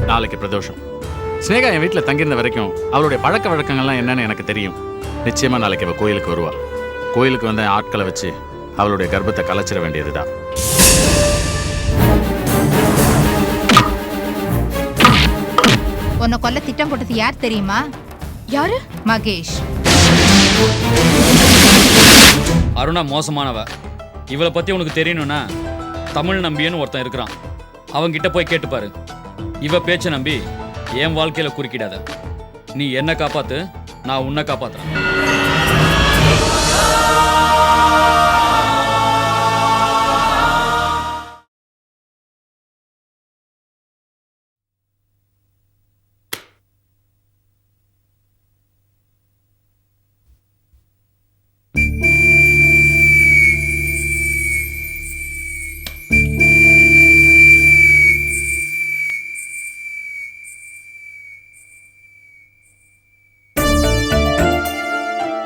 நாளைக்கு பிரதோஷம். ஸ்னேகா என் வீட்டில் தங்கியிருந்த வரைக்கும் அவளுடைய பழக்க வழக்கங்கள்லாம் என்னன்னு எனக்கு தெரியும். நிச்சயமா நாளைக்கு அவள் கோயிலுக்கு வருவா. கோயிலுக்கு வந்த ஆட்களை வச்சு அவளுடைய கர்ப்பத்தை கலைச்சிட வேண்டியதுதான். உன்னை கொல்ல திட்டம் போட்டது யார் தெரியுமா? யாரு? மகேஷ். அருணா மோசமானவ. இவளை பத்தி உனக்கு தெரியணும்னா தமிழ் நம்பியன்னு ஒருத்தன் இருக்கிறான், அவங்கிட்ட போய் கேட்டுப்பாரு. இவ பேச்ச நம்பி என் வாழ்க்கையில குறுக்கிடாத. நீ என்ன காப்பாத்து, நான் உன்னை காப்பாத்துறேன்.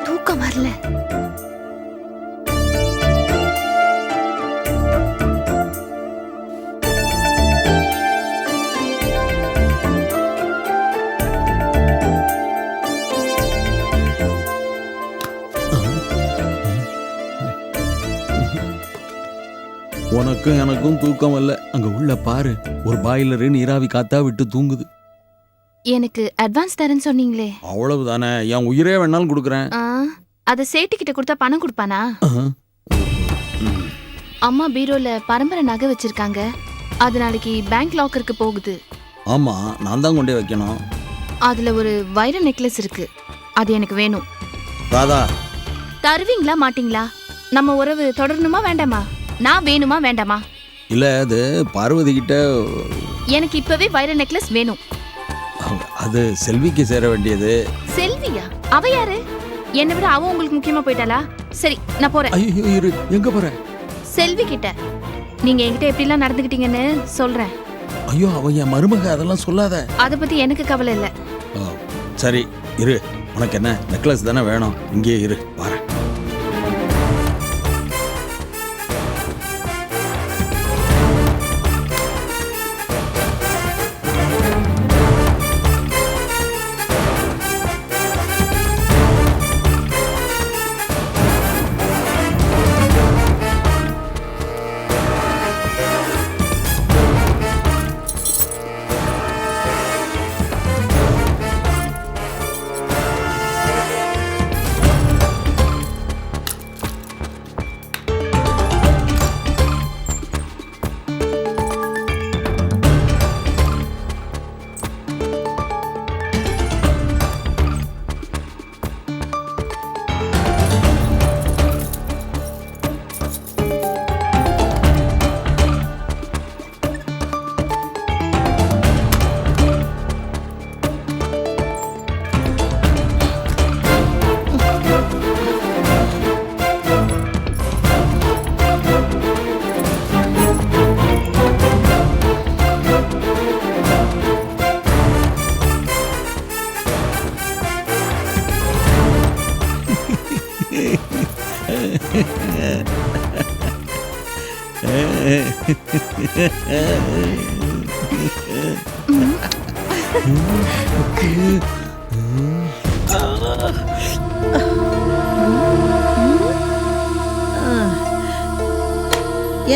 தூக்கம் வரல. உனக்கும் எனக்கும் தூக்கம் வரல. அங்க உள்ள பாரு, ஒரு பாய்லரு நீராவி காத்தா விட்டு தூங்குது. எனக்கு அட்வான்ஸ் தரேன்னு சொன்னீங்களே, அவ்வளவுதானே? என் உயிரே வேணாலும் கொடுக்குறேன். அத சேட்டுக்கிட்ட கொடுத்தா பணம் கொடுப்பானா? அம்மா பீரோல பரம்பரை நகை வச்சிருக்காங்க, அது நாளைக்கு பேங்க் லாக்கருக்கு போகுது. ஆமா, நான் தான் கொண்டே வைக்கணும். அதுல ஒரு வைர நெக்லஸ் இருக்கு, அது எனக்கு வேணும். ராதா, தருவீங்களா மாட்டீங்களா? நம்ம உறவு தொடரணுமா வேண்டாமா? நான் வேணுமா வேண்டாமா? இல்ல அது பார்வதி கிட்ட. எனக்கு இப்பவே வைர நெக்லஸ் வேணும். அது செல்விக்கு சேர வேண்டியது. செல்வியா? அவ யாரு? என்னை விட அவ உங்களுக்கு முக்கியமா போயிட்டாளா? சரி, நான் போறேன். ஐயோ, இரு. எங்க போற? செல்வி கிட்ட. நீங்க என்கிட்ட எப்படி எல்லாம் நடந்துக்கிட்டீங்கன்னு சொல்றேன். ஐயோ, அவ என் மருமக, அதெல்லாம் சொல்லாத. அத பத்தி எனக்கு கவலை இல்ல. சரி இரு. உனக்கு என்ன நெக்லஸ் தானே வேணும்? இங்கே இரு, வரேன்.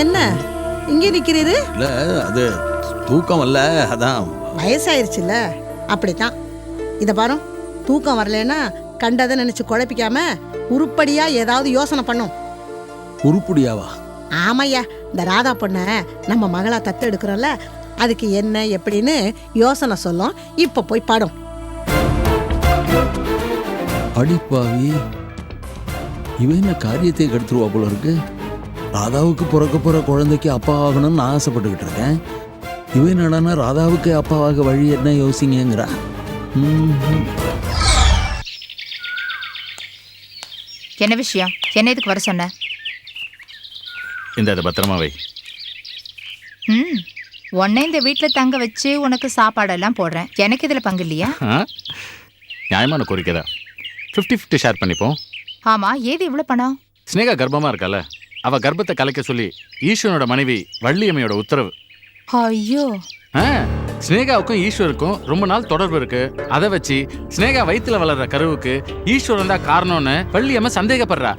என்ன இங்கே நிக்கிறீரு? இல்ல அது தூக்கம் வரல, அதான். வயசாயிருச்சுல்ல, அப்படித்தான். இத பாரு, தூக்கம் வரலன்னா கண்டதை நினைச்சு குழப்பிக்காம உருப்படியா ஏதாவது யோசனை பண்ணும். உருப்படியாவா? ஆமையா, இந்த ராதா பொண்ண நம்ம மகளா தத்து எடுக்கிறோம்ல, அதுக்கு என்ன எப்படின்னு யோசனை சொல்லும். இப்ப போய் பாடும். அடிப்பாவி, இவன் என்ன காரியத்தை கெடுத்துருவா போல இருக்கு. ராதாவுக்கு பிறக்க போற குழந்தைக்கு அப்பா ஆகணும்னு நான் ஆசைப்பட்டுக்கிட்டு இருக்கேன். இவன் என்னடானா ராதாவுக்கு அப்பாவாக வழி என்ன யோசிங்கிறா. என்ன விஷயம்? என்ன இதுக்கு வர சொன்ன? இந்த பத்திரமா வை. உன்னை இந்த வீட்டில் தங்க வச்சு உனக்கு சாப்பாடெல்லாம் போடுறேன், எனக்கு இதில் பங்கு இல்லையா? நியாயமான கோரிக்கை தான். 50-50 ஷேர் பண்ணிப்போம். ஆமாம், ஏது இவ்வளோ பணம்? ஸ்னேகா கர்ப்பமாக இருக்கால, அவள் கர்ப்பத்தை கலைக்க சொல்லி ஈஸ்வரனோட மனைவி வள்ளியம்மையோட உத்தரவு. ஐயோ, ஸ்னேகாவுக்கும் ஈஸ்வருக்கும் ரொம்ப நாள் தொடர்பு இருக்கு. அதை வச்சு ஸ்னேகா வயித்துல வளர்ற கருவுக்கு ஈஸ்வரன் தான் காரணம்னு வள்ளியம்மா சந்தேகப்படுறா.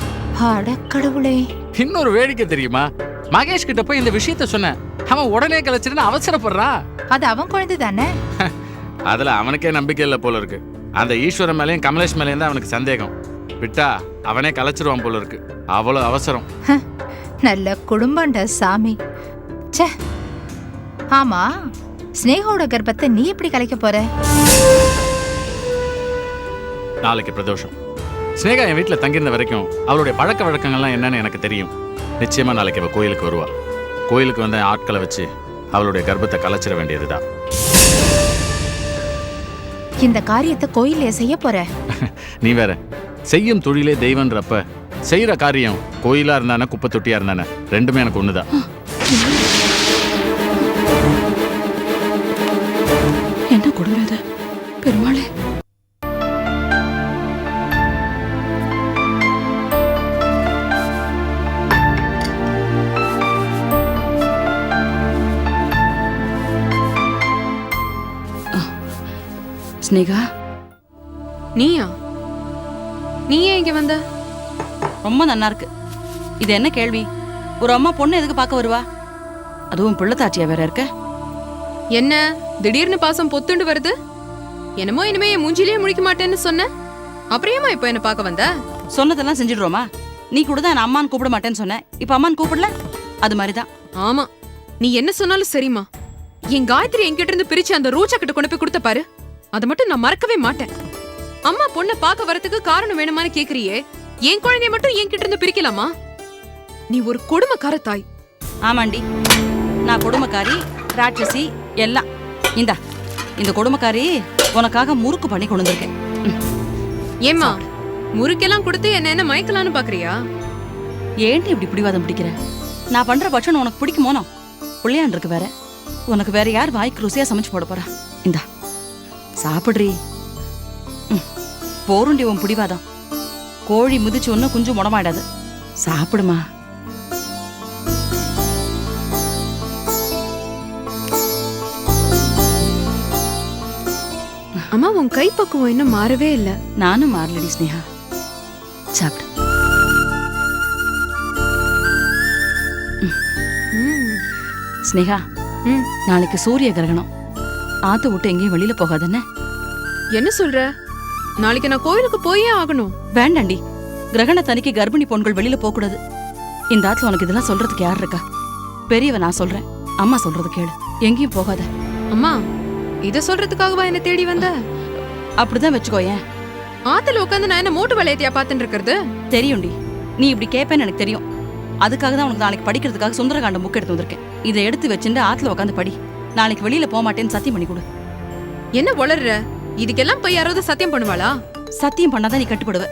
அட கடவுளே. இன்னொரு வேடிக்கை தெரியுமா? மகேஷ் கிட்ட போய் இந்த விஷயத்த சொன்னேன். அவன் உடனே கலைச்சிருன்னு அவசரப்படுறான். அது அவன் குழந்தை தானே. அதுல அவனுக்கே நம்பிக்கை இல்லை போல இருக்கு. அந்த ஈஸ்வரன் மேலேயும் கமலேஷ் மேலேயும் தான் அவனுக்கு சந்தேகம். விட்டா அவனே கலைச்சிருவான் போல இருக்கு. அவ்வளவு அவசரம். நல்ல குடும்பம்டா சாமி. ச்சே. ஆமா, ஸ்னேகாவோட கர்ப்பத்தை நீ எப்படி கலைக்க போற? நாளைக்கு பிரதோஷம். ஸ்னேகா என் வீட்டில் தங்கியிருந்த வரைக்கும் அவளுடைய பழக்க வழக்கங்கள்லாம் என்னன்னு எனக்கு தெரியும். நிச்சயமா நாளைக்கு அவள் கோயிலுக்கு வருவா. கோயிலுக்கு வந்த ஆட்களை வச்சு அவளுடைய கர்ப்பத்தை கலைச்சிட வேண்டியதுதான். இந்த காரியத்தை கோயிலே செய்ய போற? நீ வேற, செய்யும் தொழிலே தெய்வன்றப்ப செய்யற காரியம் கோயிலா இருந்தானே குப்பை தொட்டியா இருந்தானே ரெண்டுமே எனக்கு ஒண்ணுதான். என்ன கொடுமை இது பெருமாளே. ஸ்னேகா, நீயா? நீ ஏன் இங்க வந்த? ரொம்ப நல்லா இருக்கு. இது என்ன கேள்வி? ஒரு அம்மா பொண்ணு எதுக்கு பார்க்க வருவா? அதுவும் பிள்ளைத்தாச்சியா வேற இருக்க. என்ன திடீர்னு பாசம் பொத்துண்டு வருது? என்னமோ இனிமே என் மூஞ்சிலேயே முழிக்க மாட்டேன்னு சொன்ன. அப்புறம் ஏமா இப்ப என்ன பார்க்க வந்த? சொன்னதெல்லாம் செஞ்சிடுறோமா? நீ கூட தான் நான் அம்மான்னு கூப்பிட மாட்டேன்னு சொன்னேன். இப்ப அம்மான்னு கூப்பிடல? அது மாதிரிதான். ஆமா, நீ என்ன சொன்னாலும் சரிம்மா. என் காயத்ரி என்கிட்ட இருந்து பிரிச்சு அந்த ரூச்சா கிட்ட கொண்டு போய் கொடுத்த பாரு, அதை மட்டும் நான் மறக்கவே மாட்டேன். அம்மா பொண்ணை பார்க்க வரதுக்கு காரணம் வேணுமான்னு கேக்குறியே, என் குழந்தைய மட்டும் என்கிட்ட இருந்து பிரிக்கலாமா? நீ ஒரு கொடுமைக்கார தாய். ஆமாண்டி, நான் கொடுமைக்காரி, ராட்சசி எல்லாம். இந்த கொடுமைக்காரி உனக்காக முறுக்கு பண்ணி கொண்டு வந்திருக்கேன். ஏமா முறுக்கெல்லாம் கொடுத்து என்ன மயக்கலான்னு பாக்குறியா? ஏன்டி இப்படி பிடிவாதம் பிடிக்கிற? நான் பண்ற பட்சம் உனக்கு பிடிக்குமோனோ? புள்ளையான் இருக்கு வேற. உனக்கு வேற யார் வாய்க்கு ருசியா சமைச்சு போட போறா? இந்தா சாப்பிடுறி. போருண்டி உன் பிடிவாதம். கோழி முதிச்சு ஒன்னும் குஞ்சு முடமாயிடாது. சாப்பிடுமா. அம்மா உன் கைப்பக்குவம் இன்னும் மாறவே இல்ல. நானும் மாறலடி ஸ்னேகா. சாப்பிடு. ஸ்னேகா, நாளைக்கு சூரிய கிரகணம். ஆத்து விட்டு எங்கேயும் வெளியில போகாதுன்னு. என்ன சொல்ற? நாளைக்கு நான் கோயிலுக்கு போயே ஆகணும். வேண்டாண்டி, கிரகணத்தன்னைக்கு கர்ப்பிணி பொண்கள் வெளியில போக கூடாது. இந்த ஆத்துல உனக்கு இதெல்லாம் சொல்றதுக்கு யார் இருக்கா? பெரியவ நான் சொல்றேன், அம்மா சொல்றது கேளு. எங்கேயும் போகாத. அம்மா, இத சொல்றதுக்காகவா என்ன தேடி வந்த? அப்படிதான் வச்சுக்கோயேன். ஆத்துல உட்காந்து நான் என்ன மோட்டு வளையத்தையா பாத்துட்டு இருக்கிறது? தெரியும்டி, நீ இப்படி கேப்பேன்னு எனக்கு தெரியும். அதுக்காக தான் உனக்கு நாளைக்கு படிக்கிறதுக்காக சுந்தரகாண்டம் புக் எடுத்து வந்திருக்கேன். இதை எடுத்து வச்சுட்டு ஆத்துல உட்காந்து படி. நாளைக்கு வெளியில போக மாட்டேன்னு சத்தியம் பண்ணி கொடு. என்ன வளர்ற? இதுக்கெல்லாம் போய் யாராவது சத்தியம் பண்ணுவாளா? சத்தியம் பண்ணாதான் நீ கட்டுப்படுவ.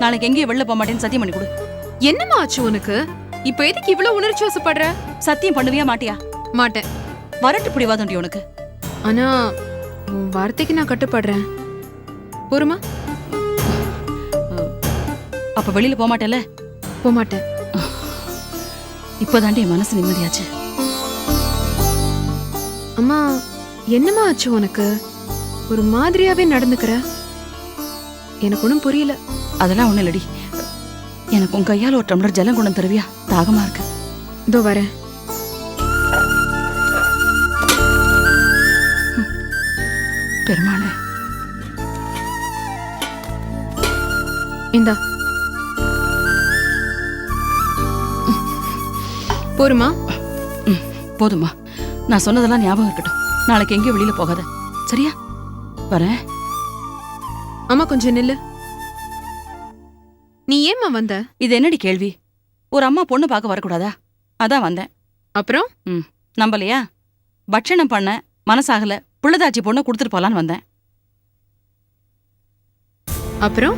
நாளைக்கு எங்கேயும் வெளில போக மாட்டேன்னு சத்தியம் பண்ணி கொடு. என்னமா ஆச்சு உனக்கு? இப்ப எதுக்கு இவ்வளவு உணர்ச்சி வசப்படுற? சத்தியம் பண்ணுவியா மாட்டியா? மாட்டேன். வரட்டு பிடிவாதம்டி உனக்கு. ஆனா உன் வார்த்தைக்கு நான் கட்டுப்படுறேன். போருமா? அப்ப வெளியில போக மாட்டேல? போக மாட்டேன். இப்போதாண்டி என் மனசு நிம்மதியாச்சு. அம்மா, என்னமா ஆச்சு உனக்கு? ஒரு மாதிரியாவே நடந்துக்கிற. எனக்கு ஒன்றும் புரியல. அதெல்லாம் ஒண்ணு இல்லடி. எனக்கு உன் கையால் ஒரு டம்ளர் ஜலம் கொண்டு தருவியா? தாகமா இருக்கு. இதோ வரேன். பெருமாளே, இந்தா. போருமா? போதுமா. நான் சொன்னதெல்லாம் ஞாபகம் இருக்கட்டும். நாளைக்கு எங்கேயும் வெளியில போகாத, சரியா? வரேன். அம்மா கொஞ்சம் நில்லு. நீ ஏம்மா வந்த? இது என்னடி கேள்வி? ஒரு அம்மா பொண்ணு பார்க்க வரக்கூடாதா? அதான் வந்தேன். அப்புறம்? நம்பலையா? பட்சணம் பண்ண மனசாகல, புள்ளதாச்சி பொண்ணு கொடுத்துட்டு போலான்னு வந்தேன். அப்புறம்?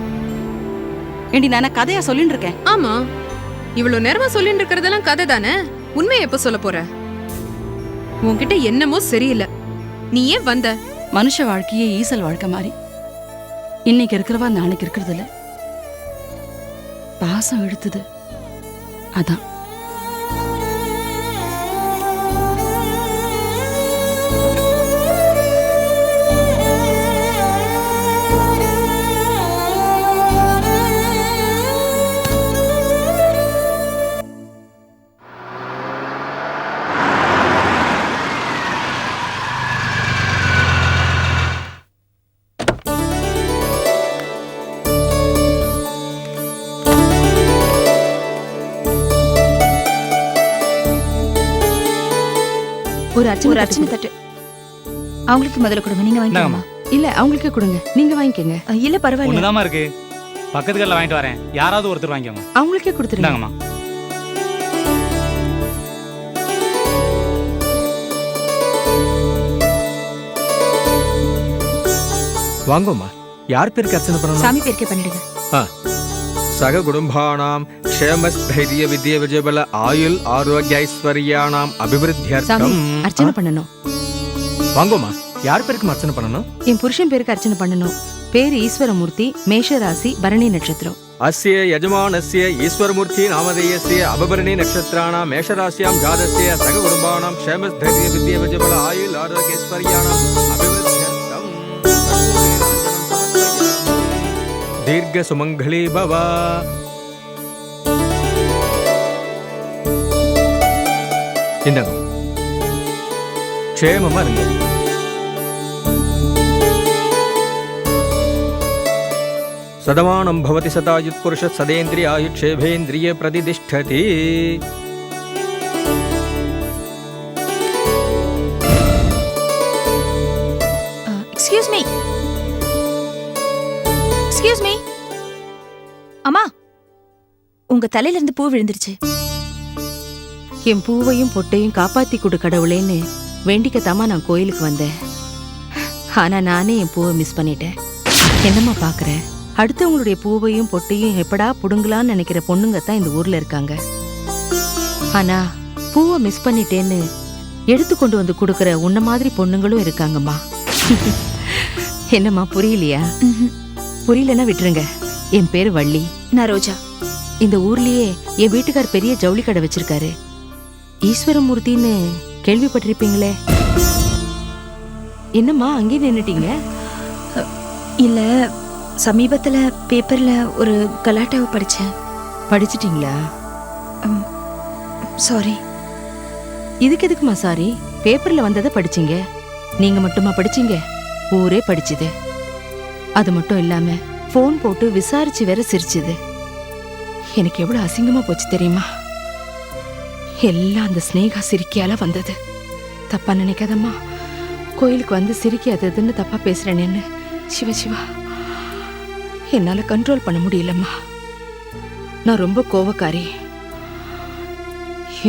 ஏண்டி நான் கதையா சொல்லிட்டு இருக்கேன். ஆமா, இவ்வளவு நேரமா சொல்லிட்டு இருக்கிறதெல்லாம் கதை தானே. உண்மையை எப்ப சொல்ல போற? உன்கிட்ட என்னமோ சரியில்லை. நீ ஏன் வந்த? மனுஷ வாழ்க்கையே ஈசல் வாழ்க்கை மாதிரி. இன்னைக்கு இருக்கிறவா நாளைக்கு இருக்கிறது இல்ல. பாசம் எடுத்தது அதான். ஒரு அர்ச்சனை அர்ச்சனை தட்டு அவங்களுக்கு முதல்ல கொடுங்க, நீங்க வாங்கிக்கோமா. இல்ல அவங்களுக்கே கொடுங்க, நீங்க வாங்கிக்கங்க. இல்ல பரவாயில்ல, ஒண்ணுதாம்மா இருக்கு, பக்கத்து கடையில் வாங்கிட்டு வரேன், யாராவது ஒருத்தர் வாங்கிக்கோங்க. அவங்களுக்கே கொடுத்துருங்க. இந்தாங்கம்மா. வாங்கம்மா. யார் பேருக்கு அர்ச்சனை பண்ணணும்? சாமி பேருக்கே பண்ணிடுங்க. சக குடும்பானாம் க்ஷேமஸ்தைரிய வித்ய விஜயபல ஆயுள் ஆரோக்கிய ஐஸ்வர்யானாம் சாமி அபிவிருத்தியர்த்தம். அர்ச்சனை பண்ணணும். வாங்கம்மா. யார் பேருக்கு அர்ச்சனை பண்ணணும்? என் புருஷன் பேருக்கு அர்ச்சனை பண்ணணும். பேரு ஈஸ்வரமூர்த்தி, மேஷ ராசி, பரணி நட்சத்திரம். அஸ்ய யஜமானஸ்ய ஈஸ்வரமூர்த்தி நாமதேயஸ்ய அபபரணி நக்ஷத்ராணாம் மேஷராசியாம் ஜாதஸ்ய சக குடும்பானாம் க்ஷேமஸ்தைரிய வித்ய விஜயபல ஆயுள் ஆரோக்கிய ஐஸ்வர்யானாம் அபிவிருத்தியர்த்தம் தீர்க்க சுமங்கலி பவ. இந்தாங்க, க்ஷேமமா இருங்க. சதமானம் பவதி சதாயுத் புருஷ சதேந்திரிய ஆயுட்சேபேந்திரிய பிரதிதிஷ்டதி. Excuse me, excuse me. அம்மா, உங்க தலையில இருந்து பூ விழுந்துருச்சு. என் பூவையும் பொட்டையும் காப்பாத்தி கொடு கடவுளேன்னு வேண்டிக்கத்தாமா நான் கோயிலுக்கு வந்தேன். ஆனா நானே என் பூவை மிஸ் பண்ணிட்டேன். என்னம்மா பாக்குற? அடுத்தவங்களுடைய பூவையும் பொட்டையும் எப்படா புடுங்கலான்னு நினைக்கிற பொண்ணுங்க தான் இந்த ஊர்ல இருக்காங்க. ஆனா பூவை மிஸ் பண்ணிட்டேன்னு எடுத்து கொண்டு வந்து கொடுக்கற உன்ன மாதிரி பொண்ணுங்களும் இருக்காங்கம்மா. என்னம்மா புரியலையா? புரியலன்னா விட்டுருங்க. என் பேரு வள்ளி. நான் ரோஜா. இந்த ஊர்லயே என் வீட்டுக்கார் பெரிய ஜவுளி கடை வச்சிருக்காரு. ஈஸ்வரமூர்த்தின்னு கேள்விப்பட்டிருப்பீங்களே. என்னம்மா அங்கே நின்னுட்டீங்க? இல்ல, சமீபத்துல பேப்பர்ல ஒரு கலாட்டாவை படிச்சேன். படிச்சிட்டீங்களா? சாரி. இதுக்கு எதுக்குமா சாரி? பேப்பர்ல வந்ததை படிச்சீங்க. நீங்க மட்டுமா படிச்சீங்க? ஊரே படிச்சுது. அது மட்டும் இல்லாம போன் போட்டு விசாரிச்சு வேற சிரிச்சுது. எனக்கு எவ்வளவு அசிங்கமா போச்சு தெரியுமா? எல்லாம் அந்த ஸ்னேகா சிரிக்கையால வந்தது. தப்பா நினைக்காதம்மா. கோயிலுக்கு வந்து சிரிக்காததுன்னு தப்பா பேசுறேன்னு. சிவ சிவா, என்னால கண்ட்ரோல் பண்ண முடியலம்மா. நான் ரொம்ப கோவக்காரி.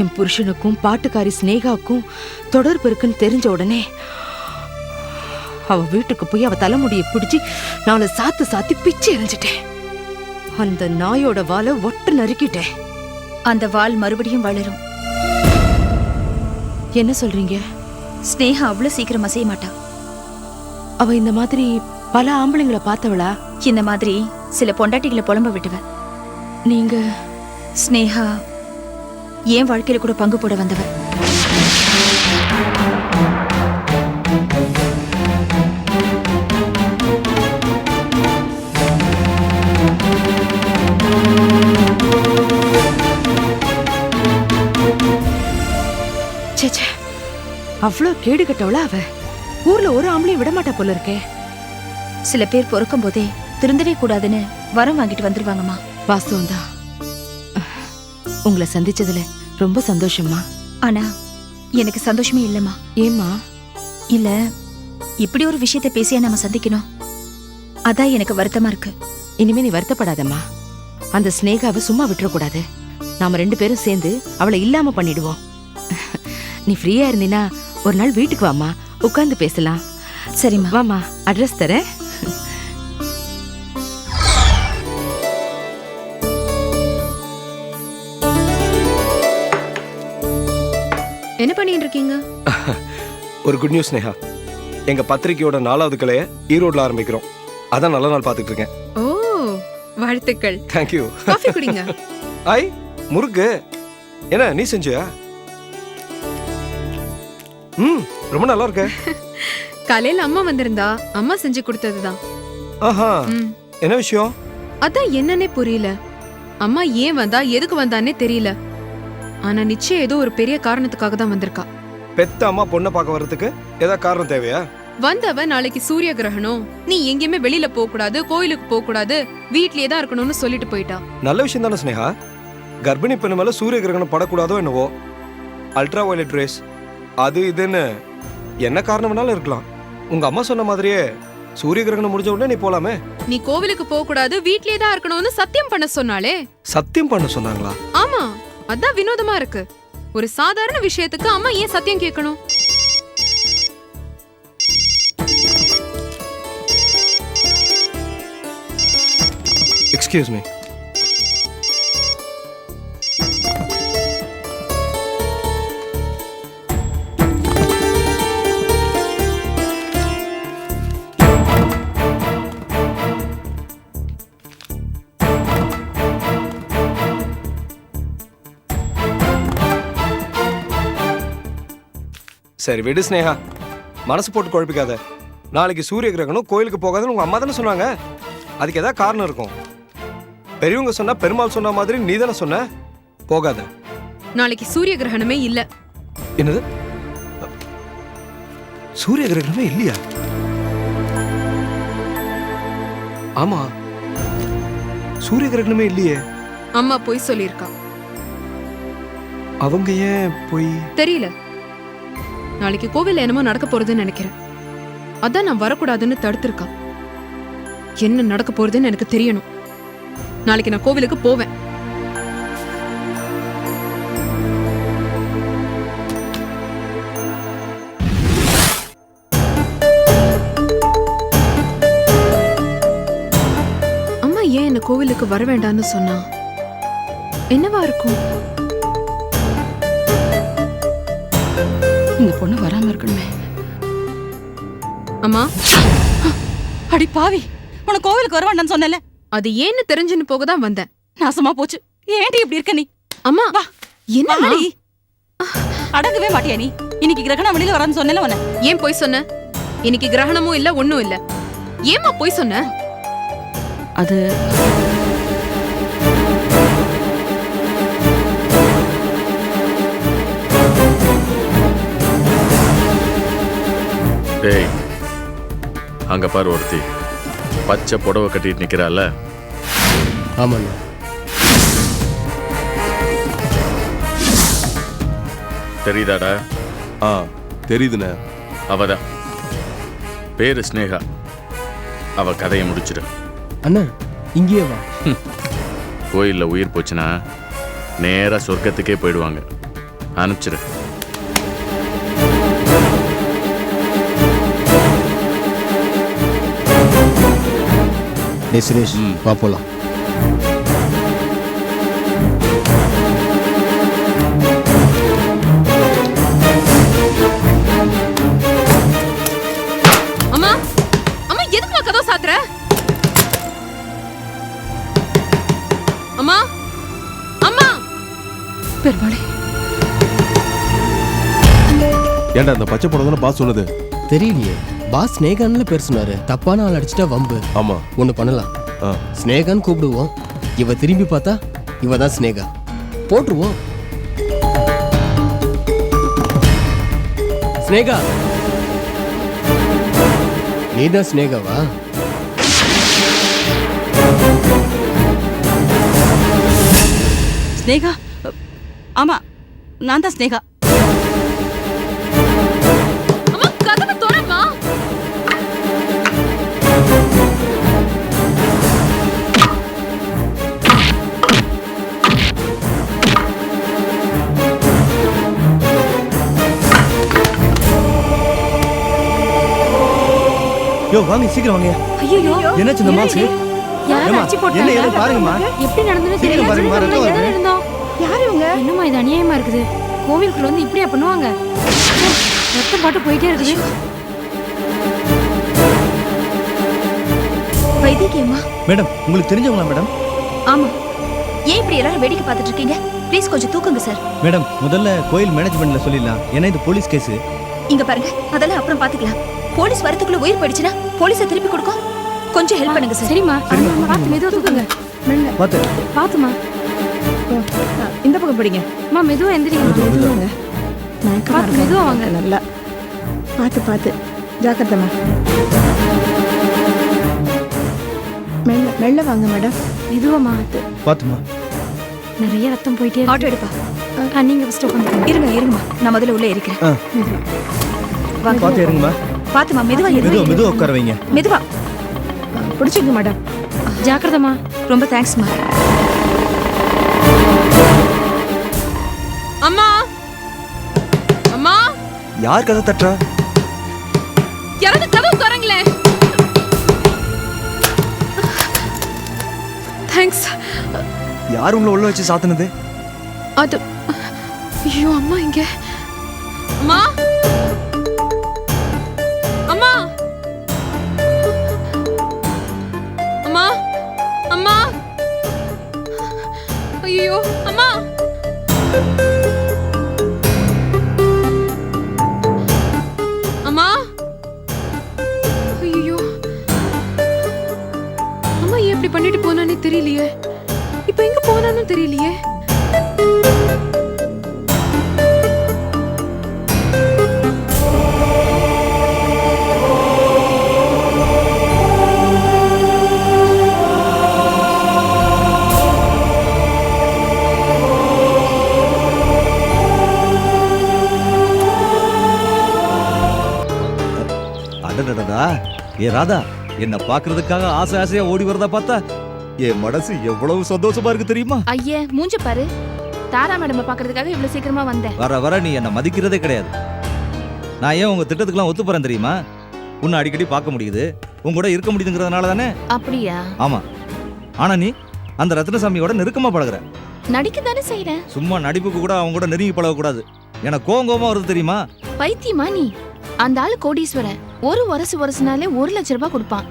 என் புருஷனுக்கும் பாட்டுக்காரி ஸ்னேகாவுக்கும் தொடர்பு இருக்குன்னு தெரிஞ்ச உடனே அவ வீட்டுக்கு போய் அவ தலைமுடியை பிடிச்சி நான் அவளை சாத்து சாத்தி பிச்சு எறிஞ்சிட்டேன். அந்த நாயோட வாலை ஒட்டு நறுக்கிட்டேன். அந்த வால் மறுபடியும் வளரும். என்ன சொல்றீங்க? ஸ்னேகா அவ்வளவு சீக்கிரம் அசைய மாட்டா. அவ இந்த மாதிரி பல ஆம்பளைங்களை பார்த்தவளா? இந்த மாதிரி சில பொண்டாட்டிகளை புலம்ப விட்டுவ. நீங்க? ஸ்னேகா என் வாழ்க்கையில கூட பங்கு போட வந்தவ. சேச்சே, அவ்வளோ கேடு கட்டவளா அவ? ஊர்ல ஒரு ஆம்பளையும் விடமாட்டா போல இருக்கே. சில பேர் பொறுக்கும் போதே திருந்தவே கூடாதுன்னு வரம் வாங்கிட்டு வந்துருவாங்கம்மா. வாஸ்தவம் தான். உங்களை சந்திச்சதுல ரொம்ப சந்தோஷமா. ஆனா எனக்கு சந்தோஷமே இல்லம்மா. ஏம்மா? இல்ல, இப்படி ஒரு விஷயத்தை பேசியா நம்ம சந்திக்கணும். அதான் எனக்கு வருத்தமா இருக்கு. இனிமே நீ வருத்தப்படாதம்மா. அந்த ஸ்னேகாவை சும்மா விட்டுறக்கூடாது. நாம 2 பேரும் சேர்ந்து அவளை இல்லாம பண்ணிடுவோம். நீ ஃப்ரீயா இருந்தீனா ஒரு நாள் வீட்டுக்கு வாமா, உட்கார்ந்து பேசலாம். சரிம்மா. வாமா, அட்ரஸ் தரேன். என்ன பண்ணிட்டு இருக்கீங்க? ஒரு குட் நியூஸ் நேஹா. எங்க பத்திரிக்கையோட 4வது கிளைய ஈரோட்ல ஆரம்பிக்கிறோம். அதான் நல்ல நாள் பார்த்துட்டு இருக்கேன். ஓ, வாழ்த்துக்கள். தேங்க்யூ. காஃபி குடிங்க. ஐ முறுக்கு என்ன நீ செஞ்சியா? ரொம்ப நல்லா இருக்க. காலையில அம்மா வந்திருந்தா அம்மா செஞ்சு கொடுத்ததுதான். ஆஹா, என்ன விஷயம்? அதான் என்னன்னே புரியல. அம்மா ஏன் வந்தா, எதுக்கு வந்தானே தெரியல. ஆனா நிச்சயம் ஏதோ ஒரு பெரிய காரணத்துக்காக தான் வந்திருக்கா. பெத்த அம்மா பொண்ணை பார்க்க வர்றதுக்கு ஏதாவது காரணம் தேவையா? வந்தவ நாளைக்கு சூரிய கிரகணம், நீ எங்கேயுமே வெளியில போக கூடாது, கோயிலுக்கு போக கூடாது, வீட்லயே தான் இருக்கணும்னு சொல்லிட்டு போயிட்டா. நல்ல விஷயம் தானே ஸ்னேகா. கர்ப்பிணி பெண்ணு மேல சூரிய கிரகணம் படக்கூடாதோ என்னவோ. அல்ட்ரா வயலட் ரேஸ் அது இதுன்னு என்ன காரணம் வேணாலும் இருக்கலாம். உங்க அம்மா சொன்ன மாதிரியே சூரிய கிரகணம் முடிஞ்ச உடனே நீ போலாமே. நீ கோவிலுக்கு போக கூடாது, வீட்லயே தான் இருக்கணும்னு சத்தியம் பண்ண சொன்னாலே. சத்தியம் பண்ண சொன்னாங்களா? ஆமா, அதான் வினோதமா இருக்கு. ஒரு சாதாரண விஷயத்துக்கு அம்மா ஏன் சத்தியம் கேட்கணும்? Excuse me. சரி விடு ஸ்னேகா, மனசு போட்டு குழப்பிக்காத. நாளைக்கு சூரிய கிரகணம், கோயிலுக்கு போகாதுன்னு உங்க அம்மா தானே சொன்னாங்க. அதுக்கு ஏதாவது காரணம் இருக்கும். பெரியவங்க சொன்னா பெருமாள் சொன்ன மாதிரி நீ தானே சொன்ன போகாத. நாளைக்கு சூரிய கிரகணமே இல்ல. என்னது? சூரிய கிரகணமே இல்லையா? ஆமா, சூரிய கிரகணமே இல்லையே. அம்மா போய் சொல்லியிருக்கா. அவங்க ஏன் போய்? தெரியல. நாளைக்கு கோவில்ல என்னமோ நடக்க போறதுன்னு நினைக்கிறேன். அதான் நான் வரக்கூடாதுன்னு தடுத்திருக்கா. என்ன நடக்க போறதுன்னு எனக்கு தெரியணும். நாளைக்கு நான் கோவிலுக்கு போவேன். அம்மா ஏன் என்ன கோவிலுக்கு வர வேண்டாம்னு சொன்னா? என்னவா இருக்கும்? இந்த பொண்ணு வராம இருக்கணுமே. அம்மா, அடி பாவி, உனக்கு கோவிலுக்கு வர வேண்டாம்னு சொன்னல. அது ஏன்னு தெரிஞ்சுன்னு போக தான் வந்தேன். நாசமா போச்சு. ஏன்டி இப்படி இருக்க நீ? அம்மா வா, என்ன அடங்கவே மாட்டியா நீ? இன்னைக்கு கிரகணம் வெளியில வரான்னு சொன்னல உன்ன. ஏன் போய் சொன்ன? இன்னைக்கு கிரகணமும் இல்ல, ஒண்ணும் இல்ல. ஏமா போய் சொன்ன? அது டேய், அங்க பாரு ஒருத்தி பச்சை புடவை கட்டிட்டு நிக்கிறாள். ஆமாண்ணா. தெரியுதாடா? தெரியுதுண்ணே. அவதான் பேரு ஸ்னேகா. அவ கதையை முடிச்சிடு. அண்ணா இங்கேயே வா. கோயில்ல உயிர் போச்சுன்னா நேரா சொர்க்கத்துக்கே போயிடுவாங்க. அனுப்பிச்சிடு. சுரேஷ் வா போலாம். அம்மா, அம்மா எதுக்குமா கதவு சாத்துற? அம்மா, அம்மா. பெருமாளே, ஏன்டா அந்த பச்சை புடவை பாஸ் சொன்னது? தெரியலையே. பாஸ் ஸ்னேகான்னு பேர் சொன்னாரு. தப்பான ஆள் அடிச்சிட்டா வம்பு. ஆமா, ஒண்ணு பண்ணலாம். ஸ்னேகான்னு கூப்பிடுவோம். இவ திரும்பி பார்த்தா இவ தான் ஸ்னேகா. போட்டுருவோம். ஸ்னேகா, நீதான் ஸ்னேகாவா? ஸ்னேகா. ஆமா, நான் தான் ஸ்னேகா. அம்மா கதவை திறம்மா. யோ வாங்க, சீக்கிரம் வாங்க. ஐயோ, என்னாச்சு இந்த மாஸ்க்கு? யார் அடிச்சு போட்டாங்க? என்ன பாருங்கம்மா. எப்படி நடந்துன்னு சீக்கிரம் பாருங்கம்மா, ரத்தம் வருது. இருந்தோம். யார் இவங்க? என்னம்மா இது அநியாயமா இருக்குது? கோவிலுக்குள்ள வந்து இப்படியா பண்ணுவாங்க? ரத்தம் பாட்டு போயிட்டே இருக்குது. வைத்தியம்மா. மேடம், உங்களுக்கு தெரிஞ்சவங்களா மேடம்? ஆமா. ஏன் இப்படி எல்லாரும் வேடிக்கை பார்த்துட்டு இருக்கீங்க? ப்ளீஸ் கொஞ்சம் தூக்குங்க சார். மேடம், முதல்ல கோயில் மேனேஜ்மெண்ட்ல சொல்லிடலாம். ஏன்னா இது போலீஸ் கேஸ். இங்க பாருங்க, அதெல்லாம் அப்புறம் பாத்துக்கலாம். போலீஸ் வரதுக்குள்ள உயிர் போயிடுச்சுன்னா போலீஸை திருப்பி கொடுக்கும். கொஞ்சம் ஹெல்ப் பண்ணுங்க சார். சரிம்மா, பார்த்து மெதுவா தூக்குங்க. பார்த்து பாத்துமா. இந்த பக்கம் பிடிங்க. அம்மா மெதுவா எந்திரிங்க. மெதுவாங்க. பார்த்து மெதுவா வாங்க. நல்லா பார்த்து பார்த்து ஜாக்கிரதமா. மெல்ல மெல்ல வாங்க மேடம். மெதுவா மாத்து. பார்த்துமா. நிறைய ரத்தம் போயிட்டே. ஆட்டோ எடுப்பா. நீங்க ஃபர்ஸ்ட் உட்காந்து இருங்க இருங்கம்மா, நான் முதல்ல உள்ள இருக்கிறேன். வாங்க பார்த்து இருங்கம்மா. பாத்துமா, மெதுவா மெதுவா உட்கார வைங்க. மெதுவா பிடிச்சிங்க மேடம். ஜாக்கிரதம்மா. ரொம்ப தேங்க்ஸ்மா. அம்மா அம்மா, யார் கதை தட்டுறா? யாராவது கதவு திறங்களேன். தேங்க்ஸ். யார் உங்களை உள்ள வச்சு சாத்துனது? அது ஐயோ, அம்மா இங்க. அம்மா அம்மா அம்மா அம்மா, ஐயோ அம்மா. அம்மா, ஐயோ அம்மா, ஏன் இப்படி பண்ணிட்டு போனானே தெரியலையே. இப்ப எங்க போனான்னு தெரியலையே. அடடடடா, ஏ ராதா, என்ன பாக்குறதுக்காக ஆசை ஆசையா ஓடி வரதா பார்த்தா என் மனசு எவ்வளவு சந்தோஷமா இருக்கு தெரியுமா? ஐயே, மூஞ்ச பாரு. தாரா மேடம் பாக்குறதுக்காக இவ்வளவு சீக்கிரமா வந்தேன். வர வர நீ என்ன மதிக்கிறதே கிடையாது. நான் ஏன் உங்க திட்டத்துக்குலாம் ஒத்து போறேன் தெரியுமா? உன்னை அடிக்கடி பார்க்க முடியுது, உன் கூட இருக்க முடியுதுங்கிறதுனால தானே. அப்படியா? ஆமா. ஆனா நீ அந்த ரத்னசாமியோட நெருக்கமா பழகுற. நடிக்க தானே செய்யறேன். சும்மா நடிப்புக்கு கூட அவங்க கூட நெருங்கி பழக கூடாது. எனக்கு கோவமா வருது தெரியுமா? பைத்தியமா நீ? அந்த ஆளு கோடீஸ்வரன். ஒரு வருஷனாலே 1 லட்சம் ரூபாய் கொடுப்பான்.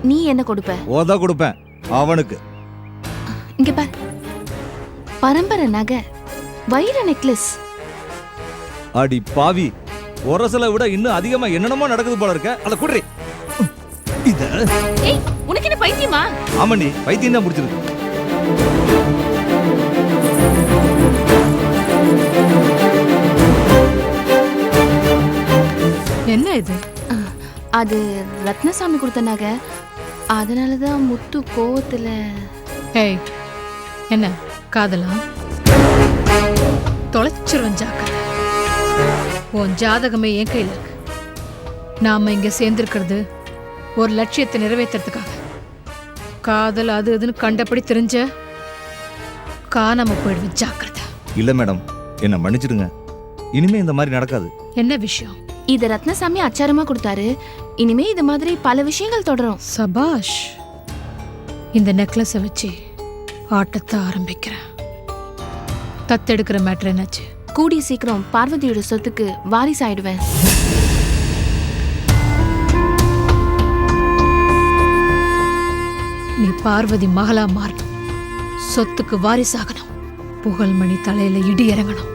நீ என்ன கொடுப்ப? ஓதா கொடுப்பேன் அவனுக்கு. இங்க பார், பரம்பரை நகை, வைர நெக்லஸ். அடி பாவி, ஒரசலை விட இன்னும் அதிகமா என்னென்னமோ நடக்குது போல இருக்க. அத குடுறி. இத ஏய், உனக்கு என்ன பைத்தியமா? ஆமா, நீ பைத்தியம் தான் முடிச்சிருக்கு. என்ன இது? அது ரத்னசாமி கொடுத்த நகை. அதனாலதான் முத்து கோவத்துல. ஏய், என்ன காதலா? தொலைச்சிருவன் ஜாக்கிரதை. உன் ஜாதகமே என் கையில் இருக்கு. நாம இங்க சேர்ந்திருக்கிறது ஒரு லட்சியத்தை நிறைவேற்றுறதுக்காக. காதல் அது இதுன்னு கண்டபடி தெரிஞ்ச காணாம போயிடுவேன். ஜாக்கிரதை. இல்ல மேடம், என்ன மன்னிச்சிடுங்க. இனிமே இந்த மாதிரி நடக்காது. என்ன விஷயம்? இது ரத்னசாமி அச்சாரமா கொடுத்தாரு. இனிமே இது மாதிரி பல விஷயங்கள் தொடரும். சபாஷ். இந்த நெக்லஸை வச்சு ஆட்டத்தை ஆரம்பிக்கிறேன். தத்தெடுக்கிற மேட்ரு என்னாச்சு? கூடிய சீக்கிரம் பார்வதியோட சொத்துக்கு வாரிசு ஆயிடுவேன். நீ பார்வதி மகளா மாறணும். சொத்துக்கு வாரிசாகணும். புகழ்மணி தலையில இடி இறங்கணும்.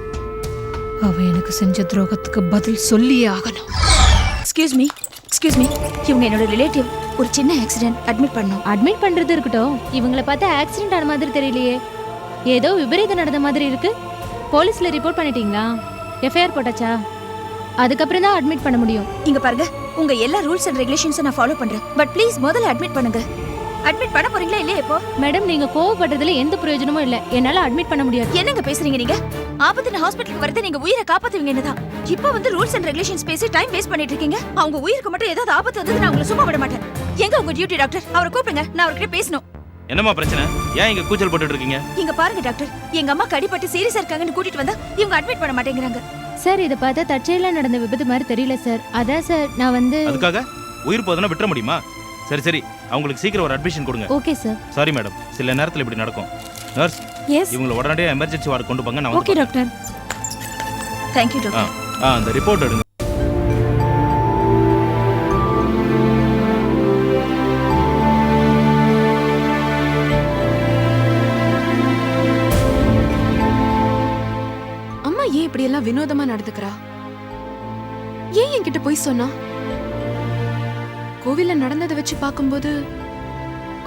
அவ எனக்கு செஞ்ச துரோகத்துக்கு பதில் சொல்லியே ஆகணும். Excuse me. இவங்க என்னோட ரிலேட்டிவ். ஒரு சின்ன ஆக்சிடென்ட், அட்மிட் பண்ணோம். அட்மிட் பண்றது இருக்கட்டும், இவங்கள பார்த்தா ஆக்சிடென்ட் ஆன மாதிரி தெரியலையே. ஏதோ விபரீதம் நடந்த மாதிரி இருக்கு. போலீஸ்ல ரிப்போர்ட் பண்ணிட்டீங்களா? எஃப்ஐஆர் போட்டாச்சா? அதுக்கப்புறம் தான் அட்மிட் பண்ண முடியும். இங்க பாருங்க, உங்க எல்லா ரூல்ஸ் அண்ட் ரெகுலேஷன்ஸை நான் ஃபாலோ பண்றேன். பட் ப்ளீஸ் முதல்ல அட்மிட் பண்ணுங்க. அட்மிட் பண்ண போறீங்களா இல்லையா? இப்போ மேடம், நீங்க கோவப்படுறதுல எந்த பிரயோஜனமும் இல்ல. என்னால அட்மிட் பண்ண முடியாது. என்னங்க பேசுறீங்க நீங்க? ஆபத்துன ஹாஸ்பிடலுக்கு வரது நீங்க உயிரை காப்பாத்துவீங்க என்னதான். இப்போ வந்து ரூல்ஸ் அண்ட் ரெகுலேஷன்ஸ் பேசி டைம் வேஸ்ட் பண்ணிட்டு இருக்கீங்க. அவங்க உயிருக்கு மட்டும் ஏதாவது ஆபத்து வந்தது நான் உங்களை சும்மா விட மாட்டேன். எங்க உங்க டியூட்டி டாக்டர்? அவரை கூப்பிடுங்க, நான் அவர்கிட்ட பேசணும். என்னம்மா பிரச்சனை? ஏன் இங்க கூச்சல் போட்டுட்டு இருக்கீங்க? இங்க பாருங்க டாக்டர், எங்க அம்மா கடிபட்டு சீரியஸா இருக்காங்கன்னு கூட்டிட்டு வந்தா இவங்க அட்மிட் பண்ண மாட்டேங்கிறாங்க. சார், இதை பார்த்தா தற்செயலா நடந்த விபத்து மாதிரி தெரியல சார். அதான் சார் நான் வந்து. அதுக்காக உயிர் போதனா விட்டுற முடியுமா? சரி சரி, அவங்களுக்கு சீக்கிரம் ஒரு அட்மிஷன் கொடுங்க. Okay sir. சாரி மேடம், சில நேரத்தில் இப்படி நடக்கும். நர்ஸ், இவங்களை உடனடியாக எமர்ஜென்சி வார்டு கொண்டு போங்க. நான் okay doctor. Thank you doctor. அந்த ரிப்போர்ட் எடுங்க. அம்மா ஏன் இப்படி எல்லாம் வினோதமா நடந்துக்கிறா? ஏன் என்கிட்ட போய் சொன்னா? கோவில்ல நடந்ததை வச்சு பார்க்கும்போது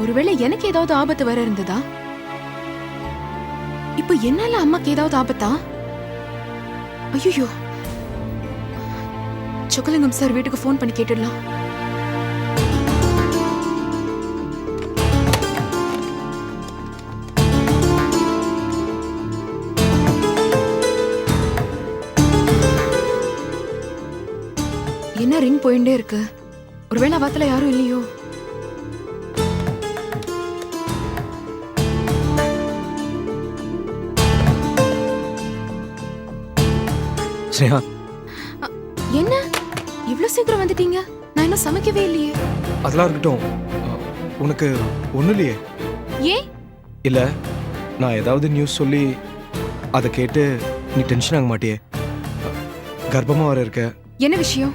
ஒருவேளை எனக்கு ஏதாவது ஆபத்து வர இருந்ததா? இப்ப என்னால அம்மாக்கு ஏதாவது ஆபத்தா? ஐயோ, சொக்கலிங்கம் சார் வீட்டுக்கு ஃபோன் பண்ணி கேட்டுடலாம். என்ன ரிங் போயிட்டே இருக்கு? ஒருவேளை வாத்துல யாரும் இல்லையோ? ஸ்னேகா, என்ன இவ்ளோ சீக்கிரம் வந்துட்டீங்க? நான் இன்னும் சமைக்கவே இல்லையே. அதெல்லாம் இருக்கட்டும். உனக்கு ஒன்றும் இல்லையே? ஏன்? இல்லை, நான் ஏதாவது நியூஸ் சொல்லி அதை கேட்டு நீ டென்ஷன் ஆக மாட்டியே? கர்ப்பமாக வர இருக்க. என்ன விஷயம்?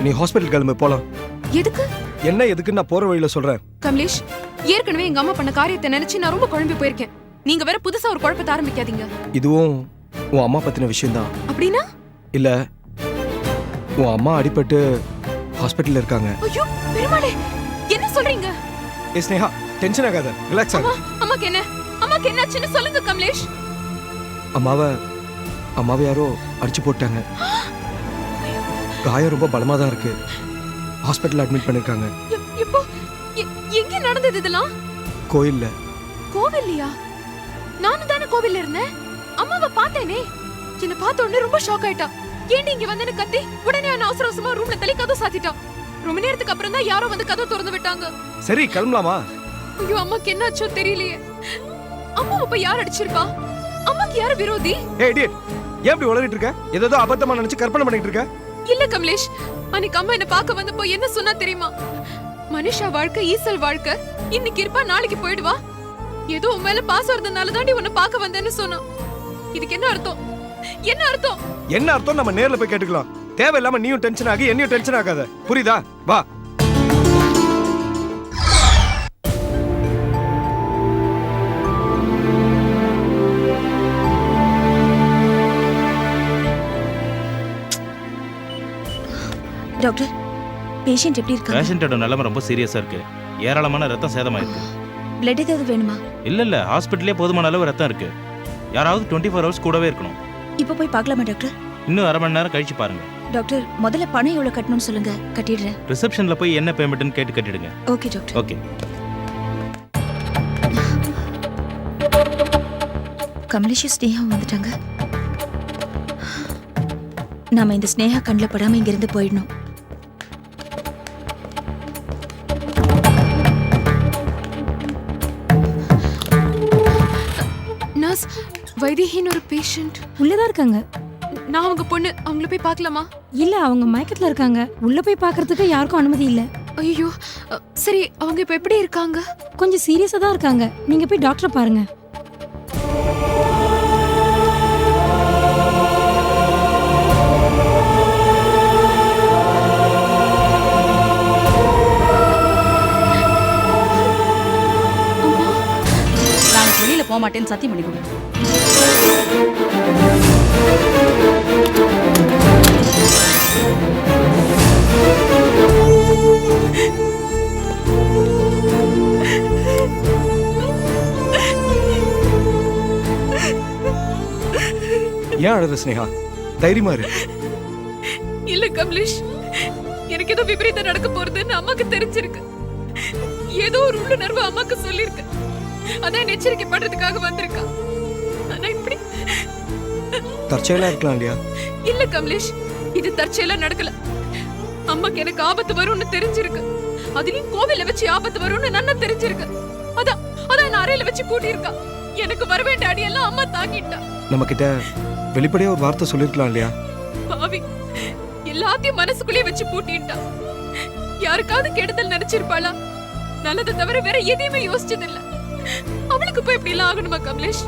நீ ஹாஸ்பிட்டல் கிளம்பு, போகலாம். எதுக்கு? என்ன எதுக்குன்னு நான் போகிற வழியில் சொல்கிறேன். கமலேஷ், ஏற்கனவே எங்க அம்மா பண்ண காரியத்தை நினைச்சு நான் ரொம்ப குழம்பி போயிருக்கேன். நீங்க வேற புதுசா ஒரு குழப்பத்தை ஆரம்பிக்காதீங்க. இதுவும் உன் அம்மா பற்றின விஷயம்தான். அப்படின்னா? இல்லை, உன் அம்மா அடிபட்டு ஹாஸ்பிட்டலில் இருக்காங்க. ஐயோ பெருமாளே, என்ன சொல்றீங்க? ஏ ஸ்னேகா, டென்ஷன் ஆகாத, ரிலாக்ஸ் ஆகு. அம்மாக்கு என்ன? அம்மாக்கு என்னாச்சுன்னு சொல்லுங்க கமலேஷ். அம்மாவை யாரோ அடிச்சு போட்டாங்க. காயம் ரொம்ப பலமாக தான் இருக்கு. ஹாஸ்பிட்டல் அட்மிட் பண்ணிருக்காங்க. இப்போ எங்க நடந்தது இதெல்லாம்? கோயில்ல. கோவில்லையா? நானும் தானே கோவில்ல இருந்தேன். அம்மாவை பார்த்தேனே. என்ன பார்த்த உடனே ரொம்ப ஷாக் ஆயிட்டா. ஏண்டி இங்க வந்தேன்னு கத்தி உடனே நான் அவசர அவசரமா ரூம்ல தள்ளி கதவு சாத்திட்டான். ரொம்ப நேரத்துக்கு அப்புறம் தான் யாரோ வந்து கதவு திறந்து விட்டாங்க. சரி, கிளம்பலாமா? ஐயோ, அம்மாக்கு என்னாச்சோ தெரியலையே. அம்மா இப்ப யார் அடிச்சிருப்பா? அம்மாக்கு யாரு விரோதி? ஏய் இடியட், ஏன் இப்படி உளறிட்டு இருக்க? ஏதோ அபத்தமா நினைச்சு கற்பனை பண்ணிட்டு இருக்க? இல்ல கமலேஷ், அன்னைக்கு அம்மா என்ன பார்க்க வந்தப்போ என்ன சொன்னா தெரியுமா? மனுஷா வாழ்க்கை ஈசல் வாழ்க்கை, இன்னைக்கு இருப்பா நாளைக்கு போயிடுவா. ஏதோ உன் மேல பாசம் இருந்தனால தாண்டி உன்னை பார்க்க வந்தேன்னு சொன்னா. இதுக்கு என்ன அர்த்தம்? என்ன அர்த்தம்? என்ன அர்த்தம் நம்ம நேர்ல போய் கேட்டுக்கலாம். தேவையில்லாம நீயும் டென்ஷன் ஆகி என்னையும் டென்ஷன் ஆகாத, புரியுதா? வா. டாக்டர், பேஷண்ட் எப்படி இருக்காங்க? பேஷண்டோட நிலைமை ரொம்ப சீரியஸா இருக்கு. ஏராளமான ரத்தம் சேதமாயிருக்கு. பிளட் ஏதாவது வேணுமா? இல்ல ஹாஸ்பிட்டல்லே போதுமான அளவு ரத்தம் இருக்கு. யாராவது 24 ஹவர்ஸ் கூடவே இருக்கணும். இப்போ போய் பார்க்கலாமா டாக்டர்? இன்னும் அரை மணி நேரம் கழிச்சு பாருங்க. டாக்டர், முதல்ல பணம் எவ்வளவு கட்டணும்னு சொல்லுங்க, கட்டிடுறேன். ரிசப்ஷன்ல போய் என்ன பேமெண்ட்னு கேட்டு கட்டிடுங்க. Okay doctor. ஓகே. கமலேஷும் ஸ்னேகாவும் வந்துட்டாங்க. நாம இந்த ஸ்னேகா கண்ணில் படாம இங்கிருந்து போயிடணும். நர்ஸ், வைதேகின்னு ஒரு பேஷண்ட் உள்ளதான் இருக்காங்க. நான் அவங்க பொண்ணு. அவங்கள போய் பார்க்கலாமா? இல்ல, அவங்க மயக்கத்துல இருக்காங்க. உள்ள போய் பார்க்கிறதுக்கு யாருக்கும் அனுமதி இல்ல. ஐயோ, சரி, அவங்க இப்ப எப்படி இருக்காங்க? கொஞ்சம் சீரியஸா தான் இருக்காங்க. நீங்க போய் டாக்டரை பாருங்க. நாளைக்கு வெளியில போக மாட்டேன்னு சத்தியம் பண்ணி கொடு. ஏன் அழுற ஸ்னேகா? தைரியமா இரு. இல்ல கமலேஷ், எனக்கு ஏதோ விபரீதம் நடக்க போறதுன்னு அம்மாக்கு தெரிஞ்சிருக்கு. ஏதோ ஒரு உள்ளுணர்வு அம்மாக்கு சொல்லிருக்கு. அதான் எச்சரிக்கை பண்றதுக்காக வந்திருக்கா. ஆனா இப்படி தற்செயலா இருக்கலாம் இல்லையா? இல்ல கமலேஷ், இது தற்செயலா நடக்கல. அம்மாக்கு எனக்கு ஆபத்து வரும்னு தெரிஞ்சிருக்கு. அதுலயும் கோவில வச்சு ஆபத்து வரும்னு நன்னா தெரிஞ்சிருக்கு. அதான் நான் அறையில வச்சு பூட்டி இருக்கா. எனக்கு வர வேண்டிய அடியெல்லாம் அம்மா தாங்கிட்டா. நம்ம கிட்ட வெளிப்படையா ஒரு வார்த்தை சொல்லிருக்கலாம் இல்லையா? பாவி, எல்லாத்தையும் மனசுக்குள்ளே வச்சு பூட்டிட்டா. யாருக்காவது கெடுதல் நினைச்சிருப்பாளா? நல்லதை தவிர வேற எதையுமே யோசிச்சதில்ல. அவளுக்கு போய் இப்படி எல்லாம் ஆகணுமா கமலேஷ்?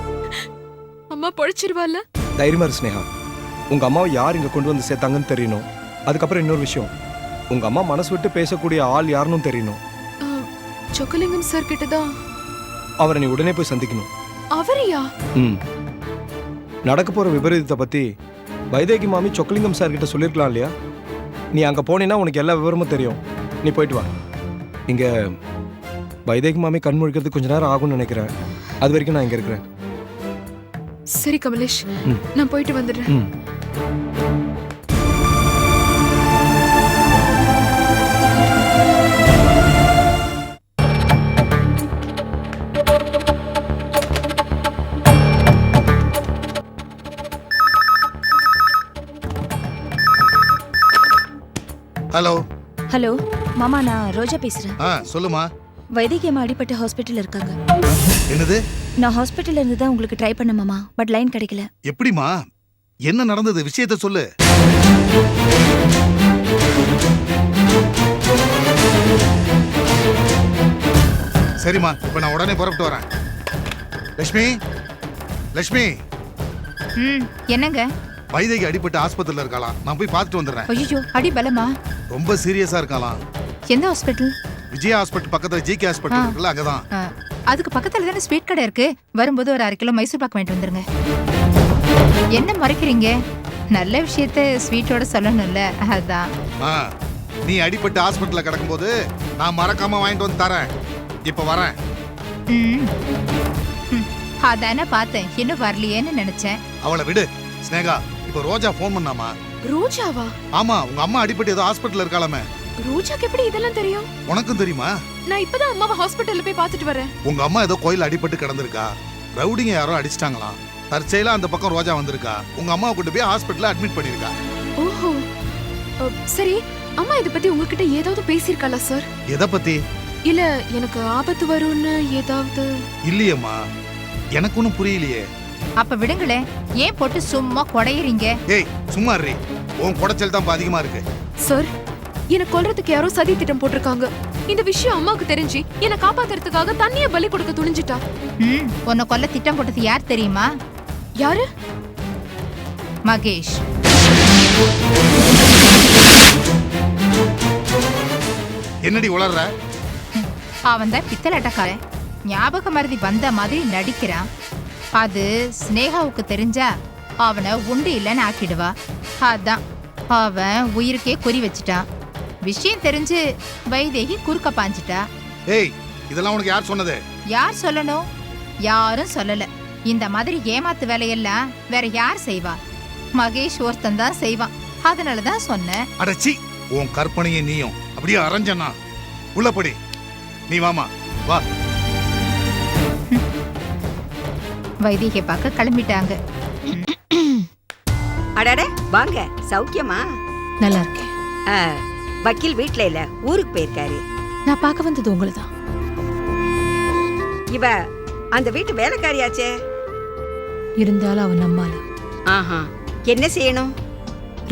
அம்மா பொழைச்சிருவாள்ல? தைரியமா இரு ஸ்னேகா. உங்க அம்மாவை யார் இங்க கொண்டு வந்து சேர்த்தாங்கன்னு தெரியணும். அதுக்கப்புறம் இன்னொரு விஷயம், உங்க அம்மா மனசு விட்டு பேசக்கூடிய ஆள் யாருன்னு தெரியணும். சொக்கலிங்கம் சார் கிட்டதான். அவரை நீ உடனே போய் சந்திக்கணும். அவரையா? நடக்க போற விபரீதத்தை பத்தி வைதேகி மாமி சொக்கலிங்கம் சார் கிட்ட சொல்லிருக்கலாம் இல்லையா? நீ அங்க போனீன்னா உனக்கு எல்லா விவரமும் தெரியும். நீ போயிட்டு வா. இங்க வைதேகி மாமி கண் முழிக்கிறதுக்கு கொஞ்ச நேரம் ஆகும்னு நினைக்கிறேன். அது வரைக்கும் நான் இங்க இருக்கிறேன். சரி கமலேஷ், நான் போயிட்டு வந்துடுறேன். ஹலோ. ஹலோ மாமா, நான் ரோஜா பேசுறேன். சொல்லுமா. வைத்திய அம்மா அடிபட்டு ஹாஸ்பிட்டல்ல இருக்காங்க. என்னது? நான் ஹாஸ்பிட்டல்ல இருந்து தான் உங்களுக்கு ட்ரை பண்ண மாமா, பட் லைன் கிடைக்கல. எப்படிமா? என்ன நடந்தது? விஷயத்த சொல்லு. சரிம்மா, இப்ப நான் உடனே புறப்பட்டு வரேன். லட்சுமி, லட்சுமி. என்னங்க? வைதேகி அடிபட்டு ஆஸ்பத்திரியில இருக்கலாம். நான் போய் பார்த்துட்டு வந்துடுறேன். ஐயோ, அடி பலமா? ரொம்ப சீரியஸா இருக்கலாம். எந்த ஹாஸ்பிட்டல்? விஜயா ஹாஸ்பிட்டல் பக்கத்துல ஜிகே ஹாஸ்பிட்டல் இருக்குல்ல, அங்கதான். அதுக்கு பக்கத்துல தானே ஸ்வீட் கடை இருக்கு. வரும்போது ஒரு 1/2 கிலோ மைசூர் பாக்கு வாங்கிட்டு வந்துருங்க. என்ன மறைக்கிறீங்க? நல்ல விஷயத்த ஸ்வீட்டோட சொல்லணும்ல, அதான். நீ அடிபட்டு ஹாஸ்பிட்டல்ல கிடக்கும்போது நான் மறக்காம வாங்கிட்டு வந்து தரேன். இப்ப வரேன். அதானே பார்த்தேன், இன்னும் வரலையேன்னு நினைச்சேன். அவளை விடு ஸ்னேகா. இப்ப ரோஜா போன் பண்ணாமா? ரோஜாவா? ஆமா, உங்க அம்மா அடிபட்டு ஏதோ ஹாஸ்பிட்டல்ல இருக்காளாமே. ரோஜாக்கு எப்படி இதெல்லாம் தெரியும்? உனக்கும் தெரியுமா? நான் இப்பதான் அம்மாவை ஹாஸ்பிட்டல்ல போய் பார்த்துட்டு வரேன். உங்க அம்மா ஏதோ கோயில் அடிபட்டு கிடந்திருக்கா. ரவுடிங்க யாரோ அடிச்சிட்டாங்களாம். தற்செயலா அந்த பக்கம் ரோஜா வந்திருக்கா. உங்க அம்மா கூட்டு போய் ஹாஸ்பிட்டல்ல அட்மிட் பண்ணிருக்கா. ஓஹோ, சரி. அம்மா இத பத்தி உங்ககிட்ட ஏதாவது பேசிருக்காளா சார்? எதை பத்தி? இல்ல எனக்கு ஆபத்து வரும்னு ஏதாவது? இல்லையம்மா, எனக்கு ஒன்னும் புரியலையே. அப்ப விடுங்களே, ஏன் போட்டு சும்மா கொடையறீங்க? ஏய் சும்மா இரு. உன் குடைச்சல் தான் அதிகமா இருக்கு. சார், என்ன கொல்றதுக்கு யாரோ சதி திட்டம் போட்டிருக்காங்க. இந்த விஷயம் அம்மாவுக்கு தெரிஞ்சு என்ன காப்பாத்துறதுக்காக தண்ணிய பலி கொடுக்க துணிஞ்சிட்டா. உன்னை கொல்ல திட்டம் போட்டது யார் தெரியுமா? யாரு? மகேஷ். என்னடி உளர்ற? அவன் தான் பித்தலாட்டக்காரன். ஞாபக மருதி வந்த மாதிரி நடிக்கிறான். அது ஸ்னேகாவுக்கு தெரிஞ்சா அவனை உண்டு இல்லைன்னு ஆக்கிடுவா. அதான் அவன் உயிருக்கே குறி வச்சுட்டான். விஷயம் தெரிஞ்சு வைதேகி குறுக்க பாஞ்சிட்டா. ஏய், இதெல்லாம் உனக்கு யார் சொன்னது? யார் சொல்லணும்? யாரும் சொல்லல. இந்த மாதிரி ஏமாத்து வேலையெல்லாம் வேற யார் செய்வா? மகேஷ் ஒருத்தன் தான் செய்வான். அதனாலதான் சொன்னேன். அடச்சி, உன் கற்பனையை நீயும் அப்படியே அரைஞ்சனா. உள்ளபடி நீ வாமா, வா. வைத்திய பார்க்க கிளம்பிட்டாங்க. அடடே, வாங்க. சௌக்கியமா? நல்லா இருக்கேன். வக்கீல் வீட்ல இல்ல, ஊருக்கு போயிருக்காரு. நான் பார்க்க வந்தது உங்களதான். இவ அந்த வீட்டு வேலைக்காரியாச்சே. இருந்தாலும் அவன் நம்மால. ஆஹா, என்ன செய்யணும்?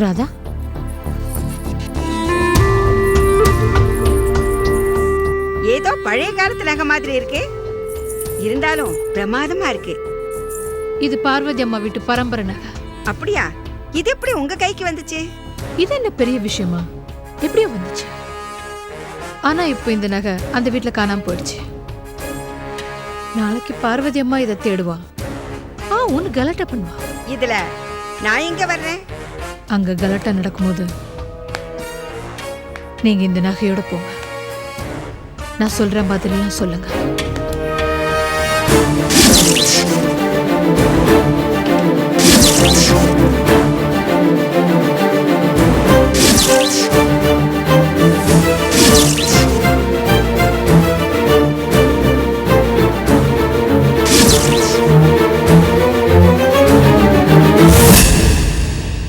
ராதா, ஏதோ பழைய காலத்து நகை மாதிரி இருக்கு. இருந்தாலும் பிரமாதமா இருக்கு. இது பார்வதி அம்மா வீட்டு பரம்பரை நகை. அப்படியா? இது எப்படி உங்க கைக்கு வந்துச்சு? இது என்ன பெரிய விஷயமா? எப்படியோ வந்துச்சு. ஆனா இப்போ இந்த நகை அந்த வீட்டுல காணாம போயிடுச்சு. நாளைக்கு பார்வதி அம்மா இதை தேடுவா. ஒன்னு கலாட்டா பண்ணுவா. இதுல நான் எங்க வர்றேன்? அங்க கலாட்டா நடக்கும்போது நீங்க இந்த நகையோட போங்க. நான் சொல்ற மாதிரிலாம் சொல்லுங்க.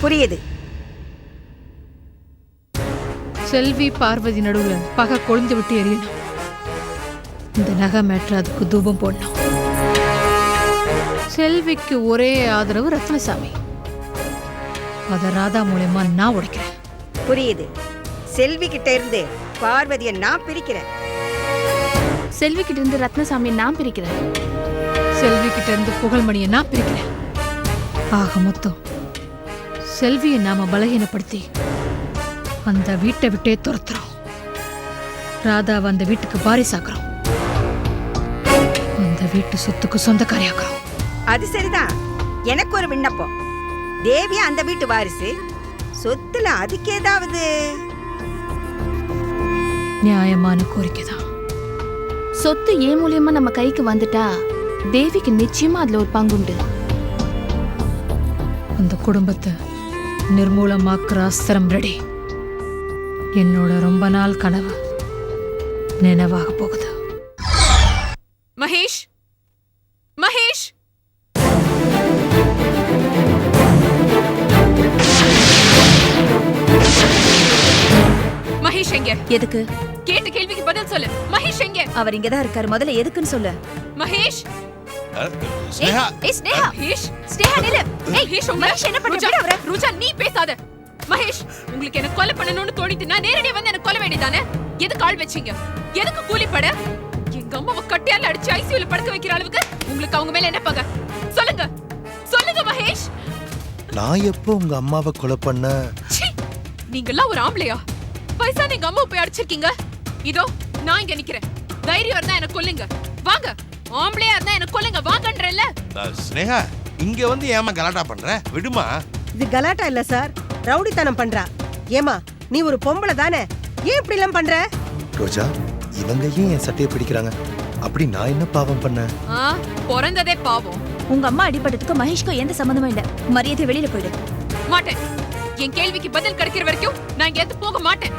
புரியுது. செல்வி பார்வதி நடுவுல பகை கொழுந்து விட்டு எரியணும். இந்த நகை மேட்ரு அதுக்கு தூபம் போடணும். செல்விக்கு ஒரே ஆதரவு ரத்னசாமி. அத ராதா மூலமா நான் உடைக்கிறேன். புரியுது. செல்வி கிட்ட இருந்து பார்வதியை நான் பிரிக்கிறேன். செல்வி கிட்ட இருந்து ரத்னசாமியை நான் பிரிக்கிறேன். செல்வி கிட்ட இருந்து புகழ்மணியை நான் பிரிக்கிறேன். ஆக மொத்தம் செல்வியை நாம பலகீனப்படுத்தி அந்த வீட்டை விட்டே துரத்துறோம். ராதாவை அந்த வீட்டுக்கு வாரிசாக்குறோம். அந்த வீட்டு சொத்துக்கு சொந்தக்காரியாக்குறோம். அது சரிதான். எனக்கு ஒரு விண்ணப்பம். தேவியா அந்த வீட்டு வாரிசு. சொத்துல அதுக்கு ஏதாவது நியாயமான கோரிக்கை தான். சொத்து ஏன் மூலியமா நம்ம கைக்கு வந்துட்டா தேவிக்கு நிச்சயமா அதுல ஒரு பங்குண்டு. அந்த குடும்பத்தை நிர்மூலமாக்குற அஸ்திரம் ரெடி. என்னோட ரொம்ப நாள் கனவு நினைவாக போகுது. மகேஷ், மகேஷ், எதுக்கு? கேட்ட கேள்விக்கு பதில் சொல்லு. மகேஷ் எங்க? அவர் இங்கதான் இருக்காரு. முதல்ல எதுக்குன்னு சொல்லு. மகேஷ் ஸ்னேகா ஏய் ஸ்னேகா, மகேஷ் ஸ்னேகா நில்லு. ஏய் மகேஷ் மகேஷ் என்ன பண்ற? விடு அவரை. ருஜா நீ பேசாத. மகேஷ் உங்களுக்கு என்ன கொலை பண்ணணும்னு தோணிட்டு நான் நேரடியா வந்து என்ன கொலை வேண்டியதானே? எதுக்கு ஆள் வச்சீங்க? எதுக்கு கூலிப்பட? எங்க அம்மாவை கட்டியால அடிச்சு ஐசியூல படுக்க வைக்கிற அளவுக்கு உங்களுக்கு அவங்க மேல என்ன பகை? சொல்லுங்க சொல்லுங்க மகேஷ். நான் எப்போ உங்க அம்மாவை கொலை பண்ண? நீங்கெல்லாம் ஒரு ஆம்பளையா? பைசா நீங்க அம்மா போய் அடிச்சிருக்கீங்க. இதோ நான் இங்க நிக்கிறேன். தைரியம் இருந்தா என்ன கொல்லுங்க. வாங்க. ஆம்பளையா இருந்தா என்ன கொல்லுங்க. வாங்கன்றேன்ல. ஸ்னேகா இங்க வந்து ஏமா கலாட்டா பண்ற? விடுமா. இது கலாட்டா இல்ல சார், ரவுடித்தனம் பண்றா. ஏமா நீ ஒரு பொம்பளை தானே, ஏன் இப்படி எல்லாம் பண்ற? ரோஜா இவங்க ஏன் என் சட்டையை பிடிக்கிறாங்க? அப்படி நான் என்ன பாவம் பண்ணேன்? பிறந்ததே பாவம். உங்க அம்மா அடிபட்டதுக்கு மகேஷ்க்கு எந்த சம்பந்தமும் இல்ல. மரியாதை வெளியில போயிடு. மாட்டேன். என் கேள்விக்கு பதில் கிடைக்கிற வரைக்கும் நான் இங்க போக மாட்டேன்.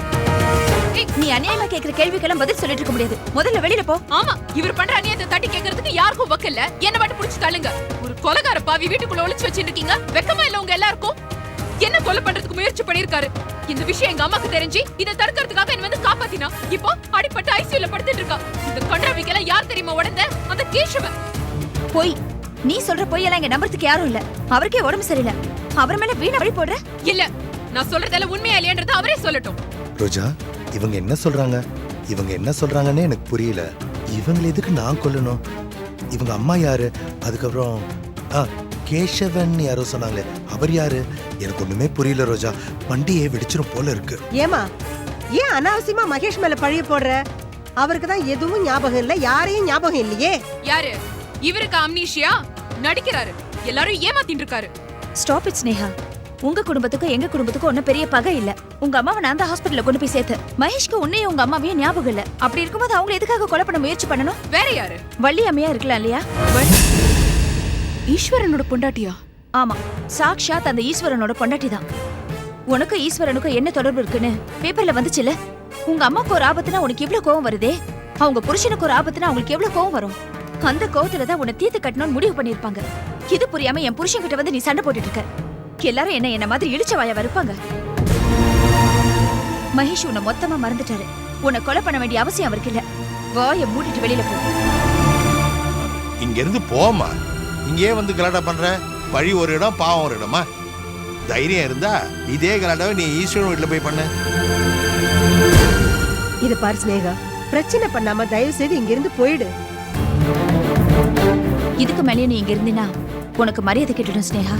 நீ அநியாயமா கேக்குற கேள்விக்கெல்லாம் பதில் சொல்லிட்டு இருக்க முடியாது. முதல்ல வெளியில போ. ஆமா, இவர் பண்ற அநியாயத்தை தட்டி கேக்குறதுக்கு யாருக்கும் வக்கல்ல. என்ன மட்டும் புடிச்சு தள்ளுங்க. ஒரு கொலைகார பாவி வீட்டுக்குள்ள ஒளிச்சு வச்சிருக்கீங்க. வெக்கமா இல்ல உங்க எல்லாருக்கும்? என்ன கொலை பண்றதுக்கு முயற்சி பண்ணிருக்காரு. இந்த விஷயம் எங்க அம்மாக்கு தெரிஞ்சு இதை தடுக்கிறதுக்காக என்ன வந்து காப்பாத்தினா. இப்போ அடிபட்டு ஐசியூல படுத்துட்டு இருக்கா. இந்த கண்டவிக்கெல்லாம் யார் தெரியுமா உடந்த? அந்த கேஷவன். போய் நீ சொல்ற பொய்யெல்லாம் இங்க நம்புறதுக்கு யாரும் இல்ல. அவருக்கே உடம்பு சரியில்லை. அவர் மேல வீணா வழி போடுற. இல்ல, நான் சொல்றதெல்லாம் உண்மையா இல்லையன்றது அவரே சொல்லட்டும். ரோஜா இவங்க என்ன சொல்றாங்க? இவங்க என்ன சொல்றாங்கன்னு எனக்கு புரியல. இவங்களை எதுக்கு நான் கொல்லணும்? இவங்க அம்மா யாரு? அதுக்கப்புறம் கேஷவன் யாரோ சொன்னாங்களே, அவர் யாரு? எனக்கு ஒண்ணுமே புரியல ரோஜா. வண்டியே வெடிச்சிரும் போல இருக்கு. ஏமா ஏன் அனாவசியமா மகேஷ் மேல பழிய போடுற? அவருக்கு தான் எதுவும் ஞாபகம் இல்ல, யாரையும் ஞாபகம் இல்லையே. யாரு? இவருக்கு அம்னீஷியா நடிக்கிறாரு. எல்லாரும் ஏமாத்திட்டு இருக்காரு. Stop it Sneha. உங்க குடும்பத்துக்கும் எங்க குடும்பத்துக்கும் ஒன்னும் பெரிய பகை இல்ல. உங்க அம்மாவை நான் தான் ஹாஸ்பிட்டல்ல கொண்டு போய் சேர்த்து. மகேஷ்க்கு உன்னையும் உங்க அம்மாவையும் ஞாபகம் இல்ல. அப்படி இருக்கும்போது அவங்க எதுக்காக கொலை பண்ண முயற்சி பண்ணணும்? வேற யாரு? வள்ளி அம்மையா இருக்கலாம் இல்லையா? ஈஸ்வரனோட பொண்டாட்டியா? ஆமா, சாக்ஷாத் அந்த ஈஸ்வரனோட பொண்டாட்டி தான். உனக்கு ஈஸ்வரனுக்கும் என்ன தொடர்பு இருக்குன்னு பேப்பர்ல வந்துச்சுல. உங்க அம்மாக்கு ஒரு ஆபத்துனா உனக்கு எவ்வளவு கோவம் வருதே. அவங்க புருஷனுக்கு ஒரு ஆபத்துனா அவங்களுக்கு எவ்வளவு கோவம் வரும். அந்த கோவத்துல தான் உன்னை தீர்த்து கட்டணும்னு முடிவு பண்ணிருப்பாங்க. இது புரியாம என் புருஷன் கிட்ட வந்து நீ சண்டை போட்டுட்டு இருக்க. எல்லாரும் என்ன மாதிரி இடிச்ச வாயா வருப்பாங்க. மகேஷ் உன்னை மொத்தமா மறந்துட்டாரு. உன்னை கொலை பண்ண வேண்டிய அவசியம் அவருக்கு இல்ல. வாயை மூடிட்டு வெளியில போ. இங்க இருந்து போமா. இங்கே வந்து கலாட்டா பண்ற. வழி ஒரு இடம், பாவம் ஒரு இடமா? தைரியம் இருந்தா இதே கலாட்டாவை நீ ஈஸ்வரன் வீட்டுல போய் பண்ண. இது பாரு ஸ்னேகா, பிரச்சனை பண்ணாம தயவு செய்து இங்க இருந்து போயிடு. இதுக்கு மேலே நீ இங்க இருந்தினா உனக்கு மரியாதை கேட்டுடும் ஸ்னேகா.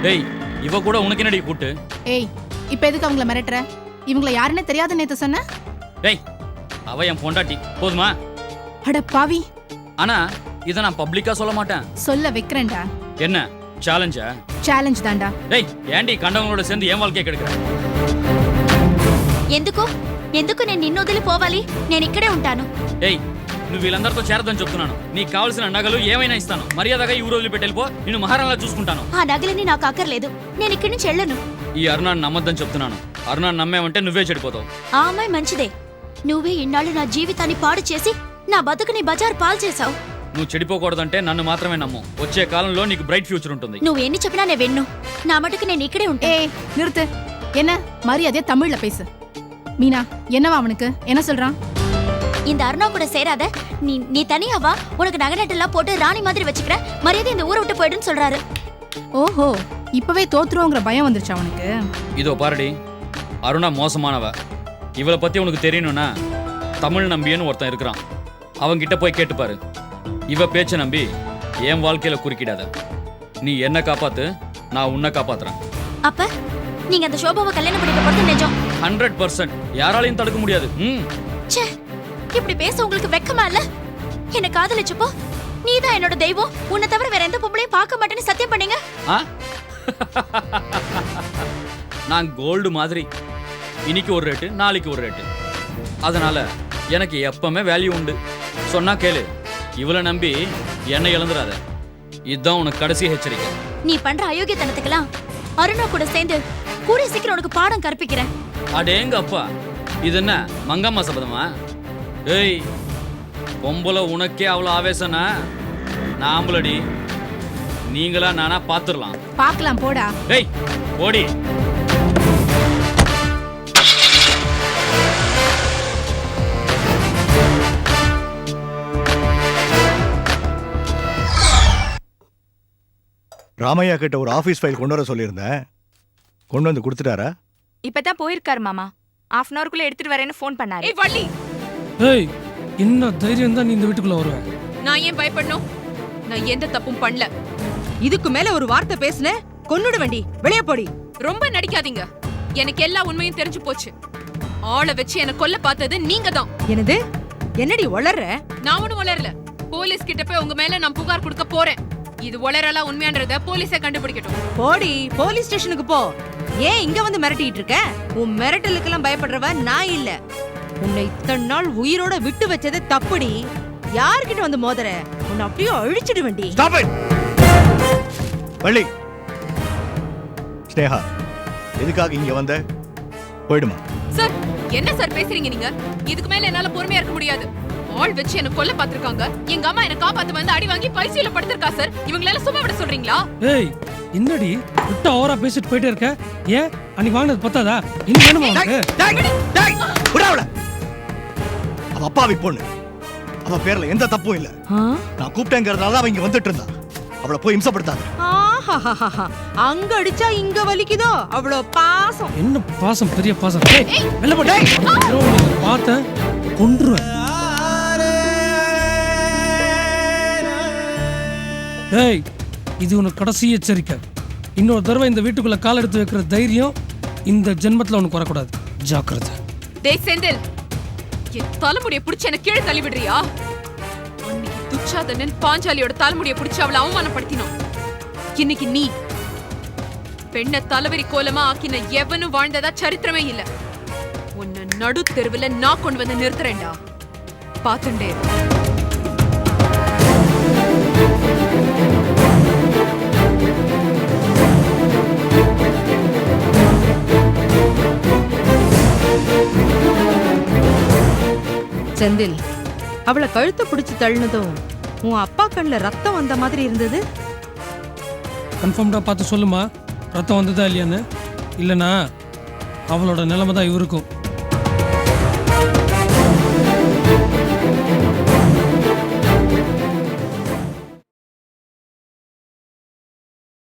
டேய், இவ கூட உனக்கு என்னடி கூட்டு? ஏய், இப்ப எதுக்கு அவங்கள மிரட்டுற? இவங்கள யாருன்னு தெரியாத நேத்து சொன்ன. டேய், அவ என் பொண்டாட்டி. போதுமா? அட பாவி. ஆனா இத நான் பப்ளிக்கா சொல்ல மாட்டேன். சொல்ல வைக்கிறேன்டா. என்ன சேலஞ்சா? சேலஞ்ச் தான்டா. டேய், ஏண்டி கண்டவங்களோட சேர்ந்து ஏன் வாழ்க்கையை கெடுக்கிற? ఎందుకు నేను నిన్ను వదిలి పోవాలి? నేను ఇక్కడే ఉంటాను. ఏయ్, నువ్వు వీళ్ళందరితో చేరదని చెప్తున్నాను. నీకు కావాల్సిన నగలు ఏమైనా ఇస్తాను. మర్యాదగా ఈ ఊరు వదిలిపెట్టి వెళ్ళిపో. నిన్ను మహారాణిలా చూసుకుంటాను. ఆ నగలని నాకు అక్కర్లేదు. నేను ఇక్కడి నుంచి వెళ్ళను. ఈ అరుణాన్ని నమ్మొద్దని చెప్తున్నాను. అరుణాన్ని నమ్మేవంటే నువ్వే చెడిపోతావు. ఆ అమ్మాయి మంచిదే. నువ్వే ఇన్నాళ్ళు నా జీవితాన్ని పాడు చేసి నా బతుకుని బజార్ పాలు చేసావు. నువ్వు చెడిపోకూడదంటే నన్ను మాత్రమే నమ్ము. వచ్చే కాలంలో నీకు బ్రైట్ ఫ్యూచర్ ఉంటుంది. నువ్వు ఎన్ని చెప్పినా నేను విన్ను. నా మటుకు నేను ఇక్కడే ఉంటా. ஏய் நிறுத்து. என்ன மரியாதையா தமிழ்ல பேசு. மீனா, என்னவா அவனுக்கு? என்ன சொல்றான்? இந்த அருணா கூட சேராத. நீ தனியா வா. உனக்கு நகநட்டெல்லாம் போட்டு ராணி மாதிரி வச்சுக்கிற. மரியாதை இந்த ஊரை விட்டு போயிடுன்னு சொல்றாரு. ஓஹோ, இப்பவே தோத்துருவோங்கிற பயம் வந்துருச்சு அவனுக்கு. இதோ பாருடி, அருணா மோசமானவ. இவளை பத்தி உனக்கு தெரியணும்னா தமிழ் நம்பியன்னு ஒருத்தன் இருக்கிறான். அவங்கிட்ட போய் கேட்டுப்பாரு. இவ பேச்ச நம்பி என் வாழ்க்கையில குறுக்கிடாத. நீ என்ன காப்பாத்து, நான் உன்னை காப்பாத்துறேன். அப்ப நீங்க அந்த சோபாவை கல்யாணம் பண்ணிக்க போறது நிஜம்? 100% யாராலையும் தடுக்க முடியாது. ச்சே, இப்படி பேச உங்களுக்கு வெக்கமா இல்ல? என்ன காதலிச்சப்போ நீதான் என்னோட தெய்வம். உன்னை தவிர வேற எந்த பொம்பளையும் பார்க்க மாட்டேன்னு சத்தியம் பண்ணீங்க. ஆ? நான் கோல்டு மாதிரி. இன்னைக்கு ஒரு ரேட்டு, நாளைக்கு ஒரு ரேட்டு. அதனால எனக்கு எப்பவுமே வேல்யூ உண்டு. சொன்னா கேளு. இவளை நம்பி என்னை இழந்துடாத. இதுதான் உனக்கு கடைசி எச்சரிக்கை. நீ பண்ற அயோக்கியத்தனத்துக்கெல்லாம் அருணா கூட சேர்ந்து கூடிய சீக்கிரம் உனக்கு பாடம் கற்பிக்கிறேன். அடேங்க அப்பா, இது என்ன மங்கம்மா சபதமா? ஏய், பொம்பளை உனக்கே அவ்வளோ ஆவேசனா? நாம்பளடி நீங்களா நானா பாத்துடலாம். பார்க்கலாம் போடா. ஏய் ஓடி. ராமையா கிட்ட ஒரு ஆபீஸ் ஃபைல் கொண்டு வர சொல்லியிருந்தேன். கொண்டு வந்து கொடுத்துட்டாரா? இப்பதான் போயிருக்காரு மாமா. half அன் ஹவர்க்குள்ள எடுத்துட்டு வரேன்னு ஃபோன் பண்ணாரு. ஏய் வள்ளி, ஏய் என்ன தைரியம் தான் நீ இந்த வீட்டுக்குள்ள வருவ? நான் ஏன் பயப்படணும்? நான் எந்த தப்பும் பண்ணல. இதுக்கு மேல ஒரு வார்த்தை பேசுன கொன்னுட வேண்டி. வெளியே போடி. ரொம்ப நடிக்காதீங்க. எனக்கு எல்லா உண்மையும் தெரிஞ்சு போச்சு. ஆளை வச்சு என்ன கொல்ல பார்த்தது நீங்க தான். என்னது? என்னடி வளர்ற? நான் ஒண்ணும் வளரல. போலீஸ் கிட்ட போய் உங்க மேல நான் புகார் கொடுக்க போறேன். இது வளரலாம் உண்மையான்றத போலீஸே கண்டுபிடிக்கட்டும். போடி, போலீஸ் ஸ்டேஷனுக்கு போ. ஏன் இங்க வந்து மிரட்டிட்டு இருக்க? உன் மிரட்டலுக்கெல்லாம் பயப்படுறவ நான் இல்ல. உன்னை இத்தனை நாள் உயிரோட விட்டு வச்சதே தப்புடி. யார்கிட்ட வந்து மோதற? உன்னை அப்படியே அழிச்சிடு வேண்டி. வள்ளி, ஸ்னேகா, எதுக்காக இங்க வந்த? போயிடுமா? சார், என்ன சார் பேசுறீங்க நீங்க? இதுக்கு மேல என்னால பொறுமையா இருக்க முடியாது. ஆள் வச்சு என்ன கொல்ல பாத்துருக்காங்க. எங்க அம்மா என்ன காப்பாத்து வந்து அடி வாங்கி பைசியில படுத்திருக்கா சார். இவங்கள சும்மா விட சொல்றீங்களா? ஏய் என்னடி விட்ட ஓவரா பேசிட்டு போயிட்டே இருக்க? ஏன் அன்னைக்கு வாங்கினது பத்தாதா? இன்னும் வேணுமா உனக்கு? அவ அப்பாவி பொண்ணு. அவ பேர்ல எந்த தப்பும் இல்ல. நான் கூப்பிட்டேங்கிறதுனால அவ இங்க வந்துட்டு இருந்தா. அவளை போய் இம்சப்படுத்தாத. அங்க அடிச்சா இங்க வலிக்குதோ? அவ்வளவு பாசம். என்ன பாசம்? பெரிய பாசம். ஏய் வெல்ல போடே. பாத்த கொன்றுவேன். ஏய், இது உனக்கு கடைசி எச்சரிக்கை. இன்னொரு தடவை இந்த வீட்டுக்குள்ள கால் எடுத்து வைக்கிற தைரியம் இந்த ஜென்மத்துல உனக்கு வரக்கூடாது. ஜாக்கிரதை. டேய் செந்தில், என் தலைமுடியை பிடிச்சு என்ன கீழே தள்ளி விடுறியா? அன்னைக்கு துச்சாதனன் பாஞ்சாலியோட தலைமுடியை பிடிச்சு அவளை அவமானப்படுத்தினோம். இன்னைக்கு நீ பெண்ண தலைவரி கோலமா ஆக்கின எவனும் வாழ்ந்ததா சரித்திரமே இல்ல. உன்னை நடு தெருவுல நான் கொண்டு வந்து நிறுத்துறேன்டா. பாத்துண்டே. செந்தில், அவளை கழுத்தை பிடிச்சு தள்ளினதும் உன் அப்பா கண்ணுல ரத்தம் வந்த மாதிரி இருந்தது. கன்ஃபார்ம்டா பார்த்து சொல்லுமா ரத்தம் வந்ததா இல்லையான்னு. இல்லைனா அவளோட நிலைமை தான் இவருக்கும்.